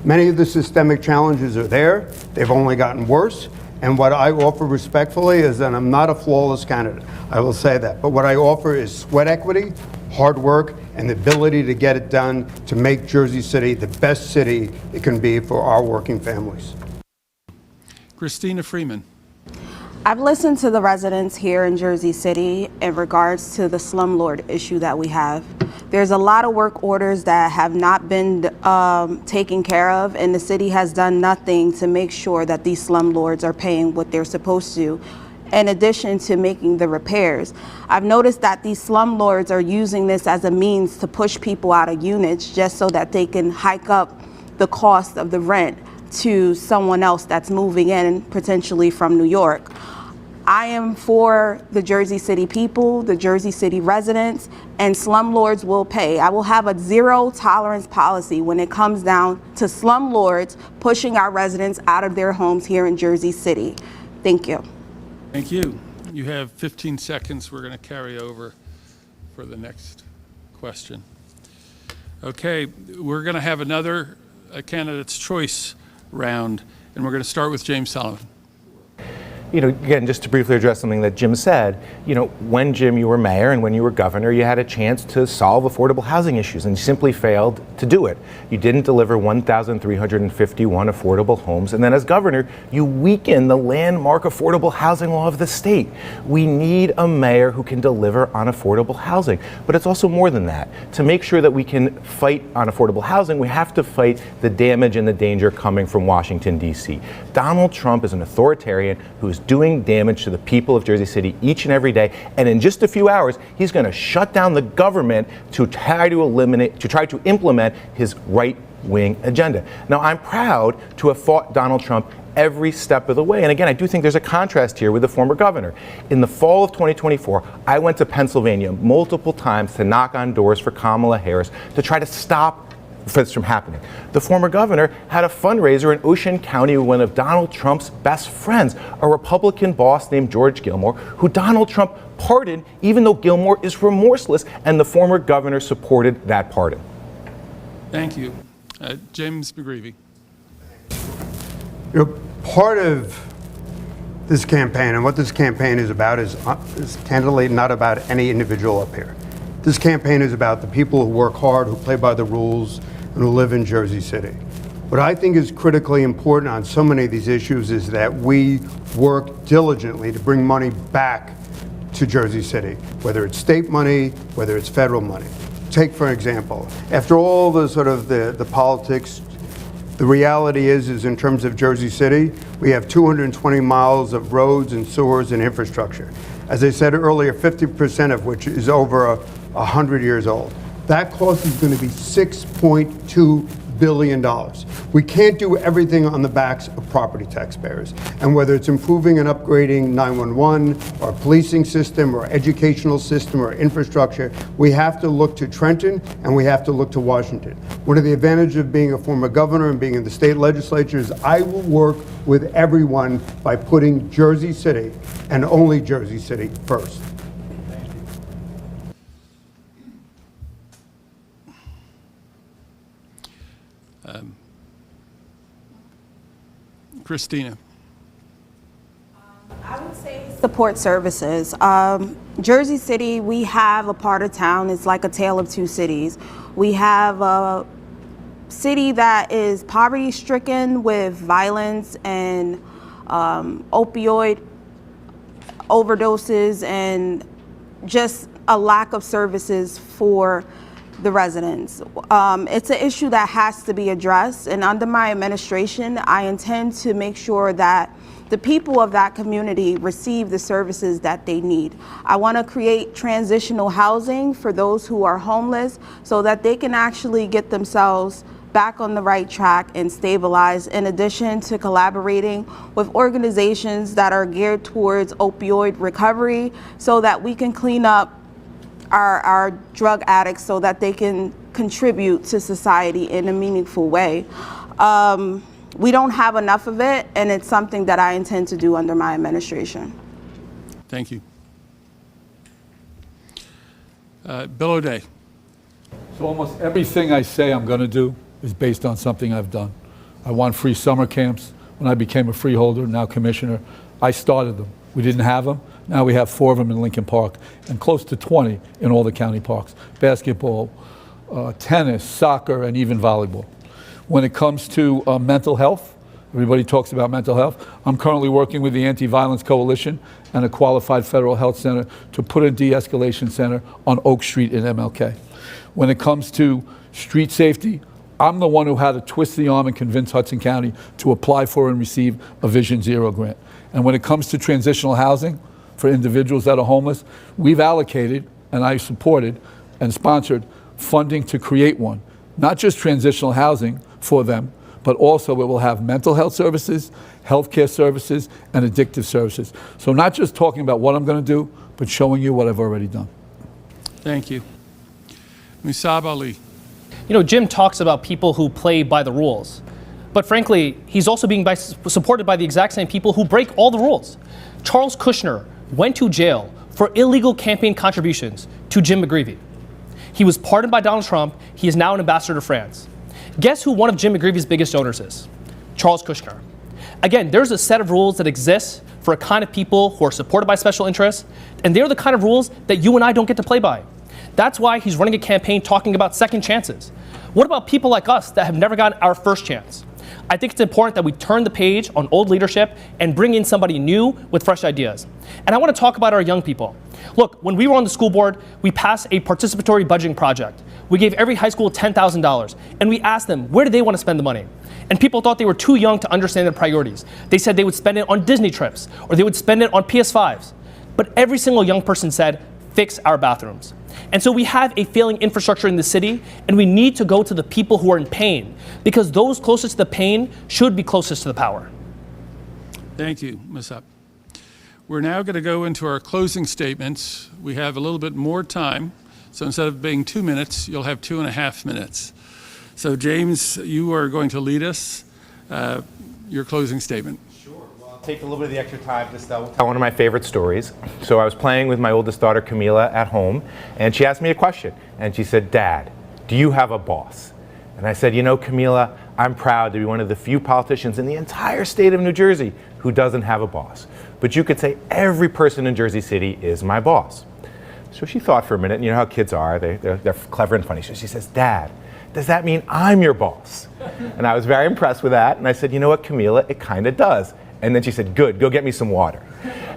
Many of the systemic challenges are there, they've only gotten worse. And what I offer respectfully is that I'm not a flawless candidate. I will say that. But what I offer is sweat equity, hard work, and the ability to get it done to make Jersey City the best city it can be for our working families. Christina Freeman. I've listened to the residents here in Jersey City in regards to the slumlord issue that we have. There's a lot of work orders that have not been taken care of, and the city has done nothing to make sure that these slumlords are paying what they're supposed to, in addition to making the repairs. I've noticed that these slumlords are using this as a means to push people out of units just so that they can hike up the cost of the rent. to someone else that's moving in potentially from New York. I am for the Jersey City people, the Jersey City residents, and slumlords will pay. I will have a zero tolerance policy when it comes down to slumlords pushing our residents out of their homes here in Jersey City. Thank you. Thank you. You have 15 seconds. We're going to carry over for the next question. Okay, we're going to have another candidate's choice round, and we're going to start with James Sullivan. Again, just to briefly address something that Jim said, when Jim, you were mayor and when you were governor, you had a chance to solve affordable housing issues and you simply failed to do it. You didn't deliver 1,351 affordable homes, and then as governor, you weakened the landmark affordable housing law of the state. We need a mayor who can deliver on affordable housing, but it's also more than that. To make sure that we can fight on affordable housing, we have to fight the damage and the danger coming from Washington, D.C. Donald Trump is an authoritarian who's doing damage to the people of Jersey City each and every day, and in just a few hours he's going to shut down the government to try to implement his right-wing agenda. Now, I'm proud to have fought Donald Trump every step of the way, and again, I do think there's a contrast here with the former governor. In the fall of 2024, I went to Pennsylvania multiple times to knock on doors for Kamala Harris to try to stop this from happening. The former governor had a fundraiser in Ocean County with one of Donald Trump's best friends, a Republican boss named George Gilmore, who Donald Trump pardoned, even though Gilmore is remorseless, and the former governor supported that pardon. Thank you. James McGreevy. Part of this campaign and what this campaign is about is candidly not about any individual up here. This campaign is about the people who work hard, who play by the rules, and who live in Jersey City. What I think is critically important on so many of these issues is that we work diligently to bring money back to Jersey City, whether it's state money, whether it's federal money. Take, for example, after all the sort of the politics, the reality is in terms of Jersey City, we have 220 miles of roads and sewers and infrastructure. As I said earlier, 50% of which is over 100 years old. That cost is going to be $6.2 billion. We can't do everything on the backs of property taxpayers. And whether it's improving and upgrading 911, our policing system, or educational system, or infrastructure, we have to look to Trenton and we have to look to Washington. One of the advantages of being a former governor and being in the state legislature is I will work with everyone by putting Jersey City, and only Jersey City, first. Christina. I would say support services. Jersey City, we have a part of town, it's like a tale of two cities. We have a city that is poverty stricken with violence and opioid overdoses and just a lack of services for the residents. It's an issue that has to be addressed, and under my administration, I intend to make sure that the people of that community receive the services that they need. I want to create transitional housing for those who are homeless so that they can actually get themselves back on the right track and stabilize, in addition to collaborating with organizations that are geared towards opioid recovery so that we can clean up our drug addicts so that they can contribute to society in a meaningful way. We don't have enough of it, and it's something that I intend to do under my administration. Thank you. Bill O'Day. So almost everything I say I'm going to do is based on something I've done. I want free summer camps. When I became a freeholder, now commissioner, I started them. We didn't have them. Now we have 4 of them in Lincoln Park and close to 20 in all the county parks. Basketball, tennis, soccer, and even volleyball. When it comes to mental health, everybody talks about mental health. I'm currently working with the Anti-Violence Coalition and a qualified federal health center to put a de-escalation center on Oak Street in MLK. When it comes to street safety, I'm the one who had to twist the arm and convince Hudson County to apply for and receive a Vision Zero grant. And when it comes to transitional housing for individuals that are homeless, we've allocated, and I supported and sponsored funding to create one. Not just transitional housing for them, but also it will have mental health services, healthcare services, and addictive services. So not just talking about what I'm going to do, but showing you what I've already done. Thank you. Musab Ali. You know, Jim talks about people who play by the rules. But frankly, he's also being supported by the exact same people who break all the rules. Charles Kushner went to jail for illegal campaign contributions to Jim McGreevey. He was pardoned by Donald Trump. He is now an ambassador to France. Guess who one of Jim McGreevey's biggest donors is? Charles Kushner. Again, there's a set of rules that exists for a kind of people who are supported by special interests, and they're the kind of rules that you and I don't get to play by. That's why he's running a campaign talking about second chances. What about people like us that have never gotten our first chance? I think it's important that we turn the page on old leadership and bring in somebody new with fresh ideas. And I want to talk about our young people. Look, when we were on the school board, we passed a participatory budgeting project. We gave every high school $10,000, and we asked them, where do they want to spend the money? And people thought they were too young to understand their priorities. They said they would spend it on Disney trips, or they would spend it on PS5s. But every single young person said, fix our bathrooms. And so we have a failing infrastructure in the city, and we need to go to the people who are in pain, because those closest to the pain should be closest to the power. Thank you, Musab. We're now going to go into our closing statements. We have a little bit more time, so instead of being 2 minutes, you'll have 2.5 minutes. So James, you are going to lead us, your closing statement. Take a little bit of the extra time to tell one of my favorite stories. So I was playing with my oldest daughter, Camila, at home, and she asked me a question. And she said, Dad, do you have a boss? And I said, you know, Camila, I'm proud to be one of the few politicians in the entire state of New Jersey who doesn't have a boss. But you could say every person in Jersey City is my boss. So she thought for a minute, and you know how kids are, they're clever and funny. So she says, Dad, does that mean I'm your boss? And I was very impressed with that. And I said, you know what, Camila, it kind of does. And then she said, good, go get me some water.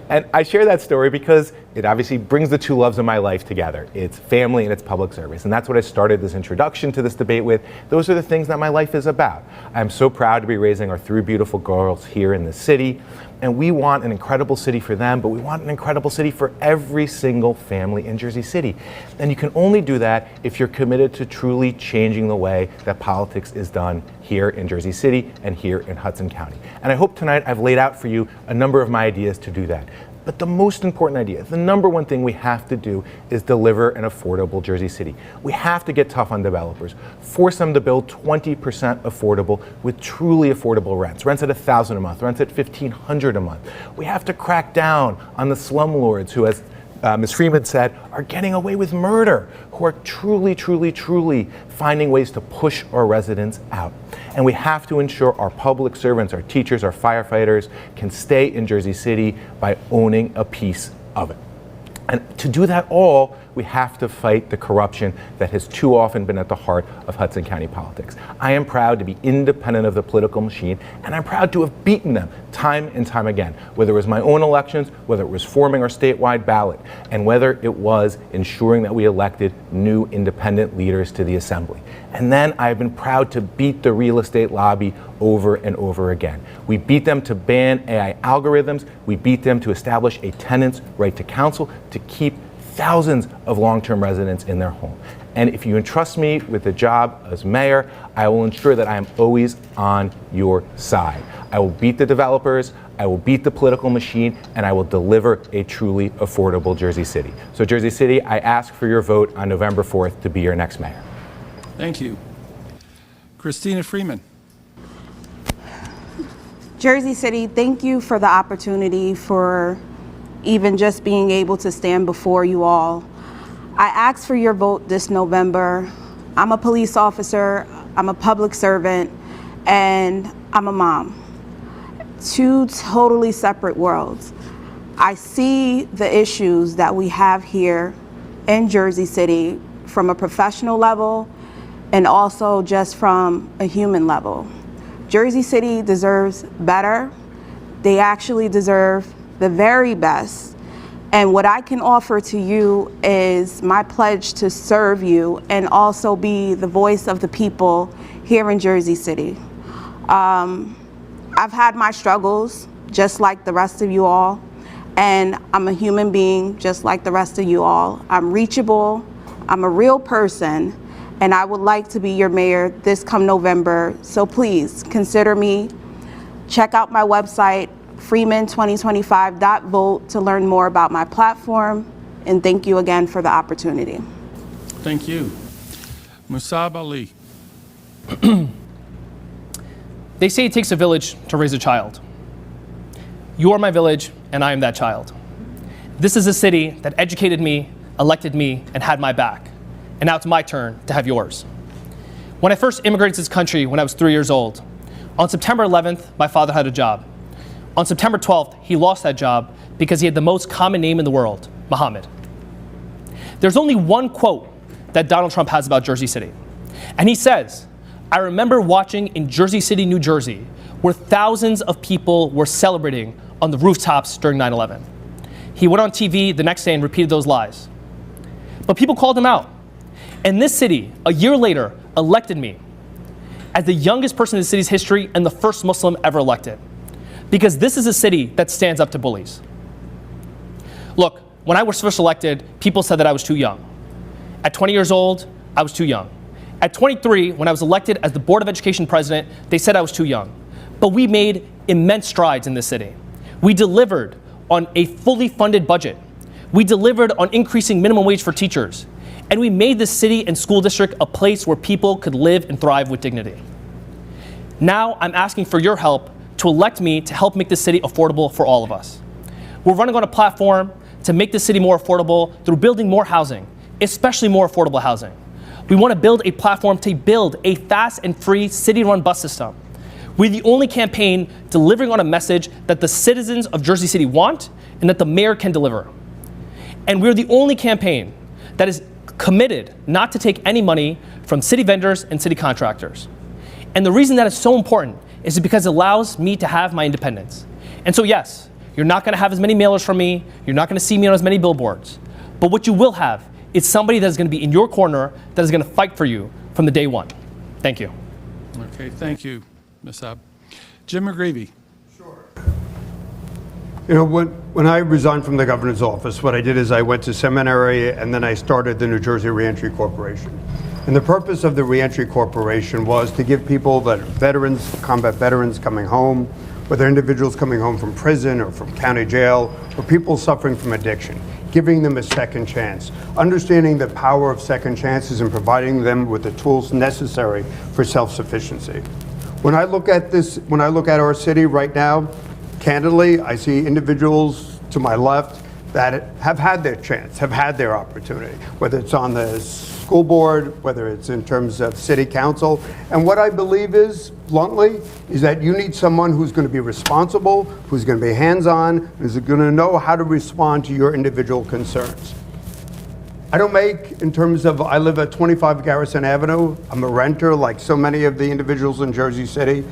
And I share that story because it obviously brings the two loves of my life together. It's family and it's public service. And that's what I started this introduction to this debate with. Those are the things that my life is about. I'm so proud to be raising our 3 beautiful girls here in the city. And we want an incredible city for them, but we want an incredible city for every single family in Jersey City. And you can only do that if you're committed to truly changing the way that politics is done here in Jersey City and here in Hudson County. And I hope tonight I've laid out for you a number of my ideas to do that. But the most important idea, the number one thing we have to do is deliver an affordable Jersey City. We have to get tough on developers, force them to build 20% affordable with truly affordable rents. Rents at $1,000 a month, rents at $1,500 a month. We have to crack down on the slumlords who, as Ms. Freeman said, are getting away with murder, who are truly, truly, truly finding ways to push our residents out. And we have to ensure our public servants, our teachers, our firefighters can stay in Jersey City by owning a piece of it. And to do that all, we have to fight the corruption that has too often been at the heart of Hudson County politics. I am proud to be independent of the political machine, and I'm proud to have beaten them time and time again, whether it was my own elections, whether it was forming our statewide ballot, and whether it was ensuring that we elected new independent leaders to the Assembly. And then I've been proud to beat the real estate lobby over and over again. We beat them to ban AI algorithms. We beat them to establish a tenant's right to counsel to keep thousands of long-term residents in their home. And if you entrust me with the job as mayor, I will ensure that I am always on your side. I will beat the developers, I will beat the political machine, and I will deliver a truly affordable Jersey City. So Jersey City, I ask for your vote on November 4th to be your next mayor. Thank you. Christina Freeman. Jersey City, thank you for the opportunity for even just being able to stand before you all. I ask for your vote this November. I'm a police officer, I'm a public servant, and I'm a mom. 2 totally separate worlds. I see the issues that we have here in Jersey City from a professional level and also just from a human level. Jersey City deserves better. They actually deserve the very best. And what I can offer to you is my pledge to serve you and also be the voice of the people here in Jersey City. I've had my struggles just like the rest of you all, and I'm a human being just like the rest of you all. I'm reachable, I'm a real person, and I would like to be your mayor this come November, so please consider me. Check out my website, freeman2025.vote, to learn more about my platform, and thank you again for the opportunity. Thank you. Musab Ali. They say it takes a village to raise a child. You are my village, and I am that child. This is a city that educated me, elected me, and had my back. And now it's my turn to have yours. When I first immigrated to this country when I was 3 years old, on September 11th, my father had a job. On September 12th, he lost that job because he had the most common name in the world, Muhammad. There's only one quote that Donald Trump has about Jersey City. And he says, "I remember watching in Jersey City, New Jersey, where thousands of people were celebrating on the rooftops during 9/11. He went on TV the next day and repeated those lies. But people called him out. And this city, a year later, elected me as the youngest person in the city's history and the first Muslim ever elected. Because this is a city that stands up to bullies. Look, when I was first elected, people said that I was too young. At 20 years old, I was too young. At 23, when I was elected as the Board of Education president, they said I was too young. But we made immense strides in this city. We delivered on a fully funded budget. We delivered on increasing minimum wage for teachers. And we made this city and school district a place where people could live and thrive with dignity. Now I'm asking for your help to elect me to help make this city affordable for all of us. We're running on a platform to make the city more affordable through building more housing, especially more affordable housing. We want to build a platform to build a fast and free city-run bus system. We're the only campaign delivering on a message that the citizens of Jersey City want and that the mayor can deliver. And we're the only campaign that is committed not to take any money from city vendors and city contractors. And the reason that is so important is because it allows me to have my independence. And so yes, you're not going to have as many mailers from me, you're not going to see me on as many billboards, but what you will have is somebody that is going to be in your corner that is going to fight for you from the day one. Thank you. Okay, thank you, Ms. Ab. Jim McGreevy. You know, when I resigned from the governor's office, what I did is I went to seminary and then I started the New Jersey Reentry Corporation. And the purpose of the Reentry Corporation was to give people that are veterans, combat veterans coming home, whether individuals coming home from prison or from county jail, or people suffering from addiction, giving them a second chance, understanding the power of second chances and providing them with the tools necessary for self-sufficiency. When I look at our city right now, candidly, I see individuals to my left that have had their chance, have had their opportunity, whether it's on the school board, whether it's in terms of city council. And what I believe is, bluntly, is that you need someone who's going to be responsible, who's going to be hands-on, who's going to know how to respond to your individual concerns. I don't make, in terms of, I live at 25 Garrison Avenue. I'm a renter like so many of the individuals in Jersey City.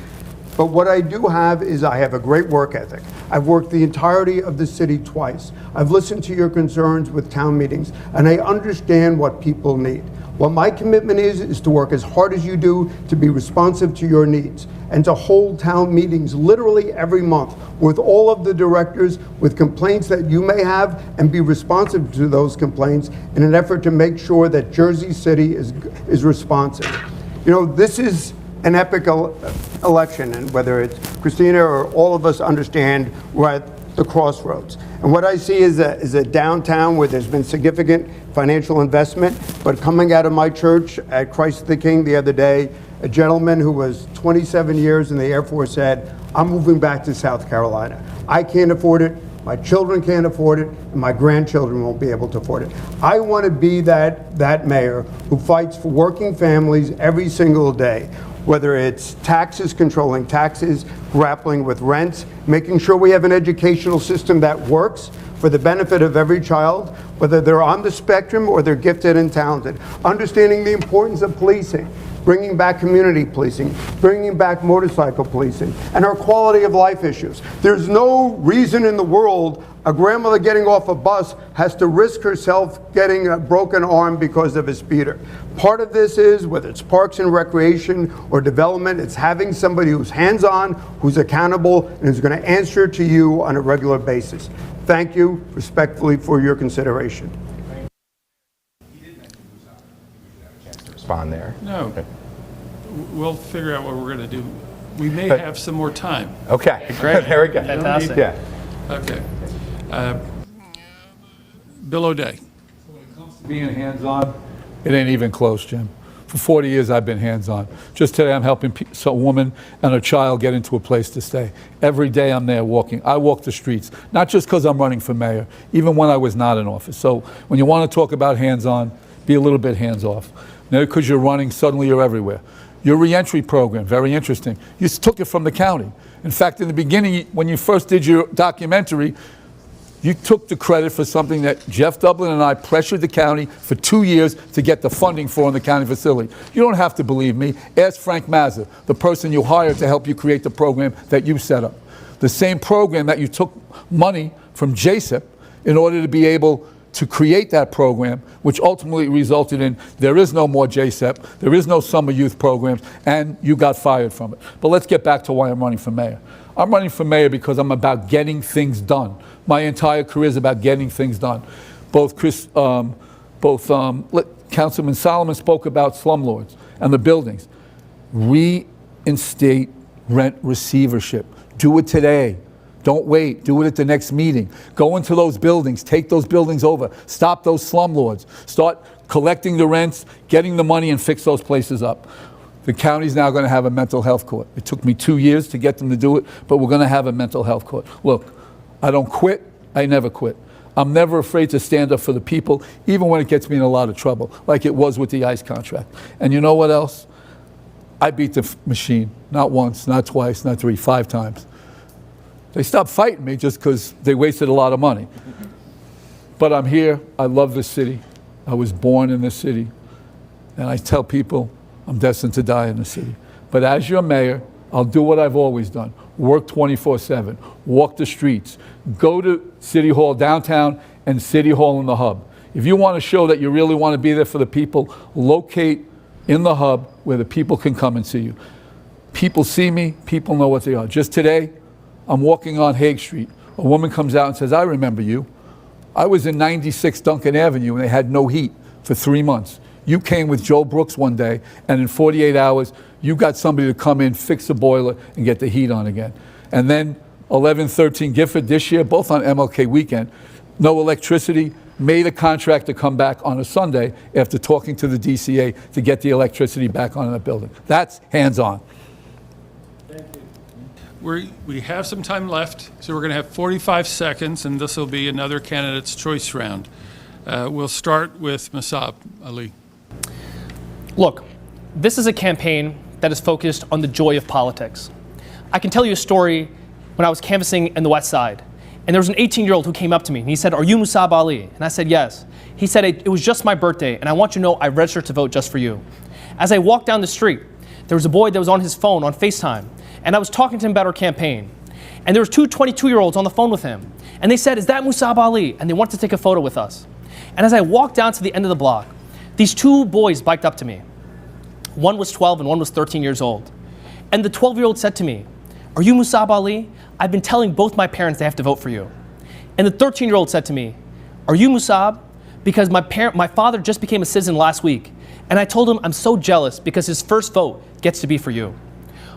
But what I do have is I have a great work ethic. I've worked the entirety of the city twice. I've listened to your concerns with town meetings, and I understand what people need. What my commitment is to work as hard as you do to be responsive to your needs and to hold town meetings literally every month with all of the directors with complaints that you may have and be responsive to those complaints in an effort to make sure that Jersey City is responsive. You know, this is an epic election, and whether it's Christina or all of us understand we're at the crossroads. And what I see is a downtown where there's been significant financial investment, but coming out of my church at Christ the King the other day, a gentleman who was 27 years in the Air Force said, "I'm moving back to South Carolina. I can't afford it, my children can't afford it, and my grandchildren won't be able to afford it." I want to be that mayor who fights for working families every single day. Whether it's taxes, controlling taxes, grappling with rents, making sure we have an educational system that works for the benefit of every child, whether they're on the spectrum or they're gifted and talented. Understanding the importance of policing, bringing back community policing, bringing back motorcycle policing, and our quality of life issues. There's no reason in the world a grandmother getting off a bus has to risk herself getting a broken arm because of a speeder. Part of this is, whether it's parks and recreation or development, it's having somebody who's hands-on, who's accountable, and who's going to answer to you on a regular basis. Thank you respectfully for your consideration. respond there. No. Okay. We'll figure out what we're going to do. We may have some more time. Okay. Great. There we go. Fantastic. Yeah. Okay. Bill O'Day. When it comes to being hands-on, it ain't even close, Jim. For 40 years, I've been hands-on. Just today, I'm helping a woman and a child get into a place to stay. Every day, I'm there walking. I walk the streets, not just because I'm running for mayor, even when I was not in office. So when you want to talk about hands-on, be a little bit hands-off. Now, because you're running, suddenly you're everywhere. Your reentry program, very interesting. You took it from the county. In fact, in the beginning, when you first did your documentary, you took the credit for something that Jeff Dublin and I pressured the county for 2 years to get the funding for in the county facility. You don't have to believe me. Ask Frank Mazza, the person you hired to help you create the program that you set up. The same program that you took money from JCEP in order to be able to create that program, which ultimately resulted in there is no more JCEP, there is no summer youth programs, and you got fired from it. But let's get back to why I'm running for mayor. I'm running for mayor because I'm about getting things done. My entire career is about getting things done. Councilman Solomon spoke about slumlords and the buildings. Reinstate rent receivership. Do it today. Don't wait. Do it at the next meeting. Go into those buildings. Take those buildings over. Stop those slumlords. Start collecting the rents, getting the money, and fix those places up. The county's now going to have a mental health court. It took me 2 years to get them to do it, but we're going to have a mental health court. Look, I don't quit. I never quit. I'm never afraid to stand up for the people, even when it gets me in a lot of trouble, like it was with the ICE contract. And you know what else? I beat the machine. Not once, not twice, not three, 5 times. They stopped fighting me just because they wasted a lot of money. But I'm here. I love this city. I was born in this city. And I tell people, I'm destined to die in the city. But as your mayor, I'll do what I've always done. Work 24/7, walk the streets, go to City Hall downtown and City Hall in the hub. If you want to show that you really want to be there for the people, locate in the hub where the people can come and see you. People see me, people know what they are. Just today, I'm walking on Hague Street. A woman comes out and says, I remember you. I was in 96 Duncan Avenue and they had no heat for 3 months. You came with Joe Brooks one day, and in 48 hours, you got somebody to come in, fix the boiler, and get the heat on again. And then 1113 Gifford this year, both on MLK weekend, no electricity, made a contract to come back on a Sunday after talking to the DCA to get the electricity back on in the building. That's hands-on. We have some time left, so we're going to have 45 seconds, and this will be another candidate's choice round. We'll start with Musab Ali. Look, this is a campaign that is focused on the joy of politics. I can tell you a story when I was canvassing in the West Side, and there was an 18-year-old who came up to me, and he said, are you Musab Ali? And I said, yes. He said, it was just my birthday, and I want you to know I registered to vote just for you. As I walked down the street, there was a boy that was on his phone on FaceTime, and I was talking to him about our campaign. And there was 2 22-year-olds on the phone with him, and they said, is that Musab Ali? And they wanted to take a photo with us. And as I walked down to the end of the block, these 2 boys biked up to me. One was 12 and one was 13 years old. And the 12-year-old said to me, are you Musab Ali? I've been telling both my parents they have to vote for you. And the 13-year-old said to me, are you Musab? Because my father just became a citizen last week. And I told him I'm so jealous because his first vote gets to be for you.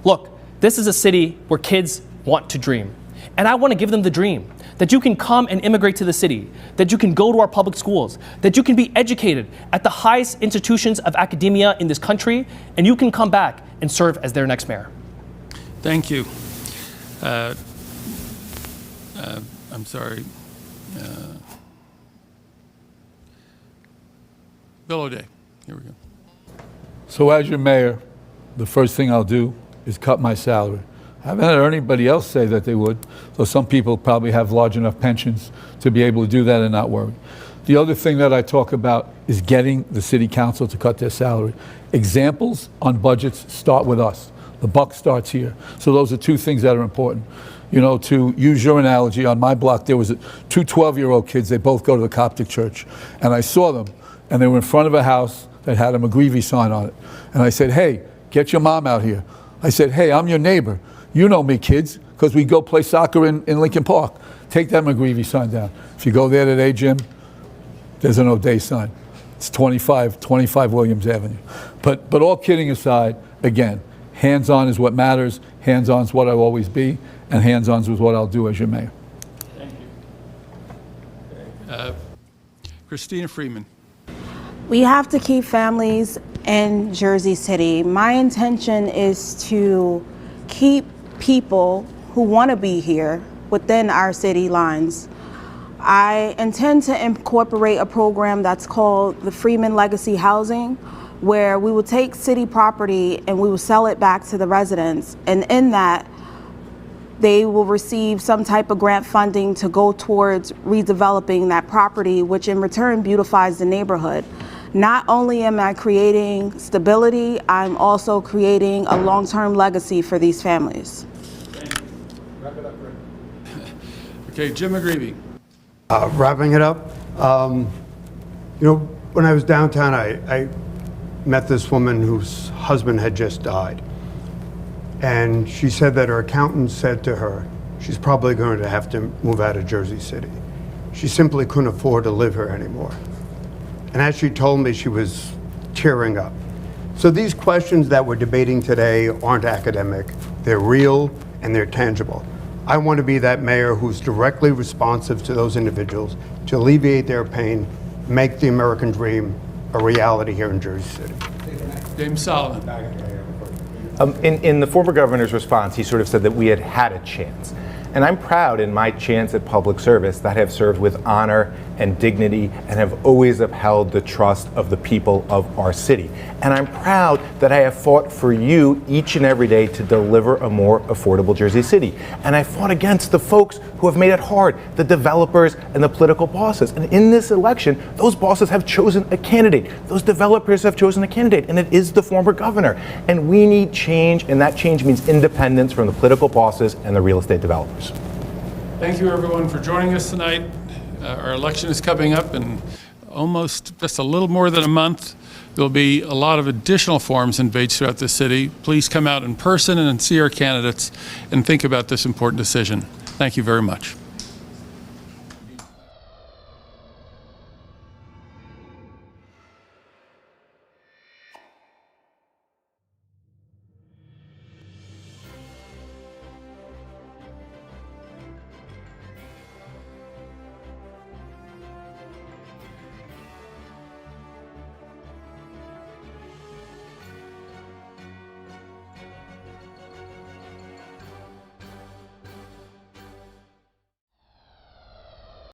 Look, this is a city where kids want to dream. And I want to give them the dream that you can come and immigrate to the city, that you can go to our public schools, that you can be educated at the highest institutions of academia in this country, and you can come back and serve as their next mayor. Thank you. I'm sorry. Bill O'Day. Here we go. So as your mayor, the first thing I'll do is cut my salary. I haven't heard anybody else say that they would, so some people probably have large enough pensions to be able to do that and not worry. The other thing that I talk about is getting the city council to cut their salary. Examples on budgets start with us. The buck starts here. So those are 2 things that are important. You know, to use your analogy, on my block there was 2 12-year-old kids. They both go to the Coptic church. And I saw them, and they were in front of a house that had a McGreevy sign on it. And I said, hey, get your mom out here. I said, hey, I'm your neighbor. You know me, kids, because we go play soccer in Lincoln Park. Take that McGreevy sign down. If you go there today, Jim, there's an O'Day sign. It's 25 Williams Avenue. But all kidding aside, again, hands-on is what matters, hands-on is what I'll always be, and hands-on is what I'll do as your mayor. Thank you. Christina Freeman. We have to keep families in Jersey City. My intention is to keep people who want to be here within our city lines. I intend to incorporate a program that's called the Freeman Legacy Housing, where we will take city property and we will sell it back to the residents. And in that, they will receive some type of grant funding to go towards redeveloping that property, which in return beautifies the neighborhood. Not only am I creating stability, I'm also creating a long-term legacy for these families. Wrap it up, Rick. Okay, Jim McGreevy. Wrapping it up, when I was downtown, I met this woman whose husband had just died. And she said that her accountant said to her, she's probably going to have to move out of Jersey City. She simply couldn't afford to live here anymore. And as she told me, she was tearing up. So these questions that we're debating today aren't academic, they're real and they're tangible. I want to be that mayor who's directly responsive to those individuals to alleviate their pain, make the American dream a reality here in Jersey City. James Solomon. In the former governor's response, he sort of said that we had had a chance. And I'm proud in my chance at public service that I have served with honor and dignity and have always upheld the trust of the people of our city. And I'm proud that I have fought for you each and every day to deliver a more affordable Jersey City. And I fought against the folks who have made it hard, the developers and the political bosses. And in this election, those bosses have chosen a candidate. Those developers have chosen a candidate, and it is the former governor. And we need change, and that change means independence from the political bosses and the real estate developers. Thank you, everyone, for joining us tonight. Our election is coming up in almost just a little more than a month. There'll be a lot of additional forums and debates throughout the city. Please come out in person and see our candidates and think about this important decision. Thank you very much.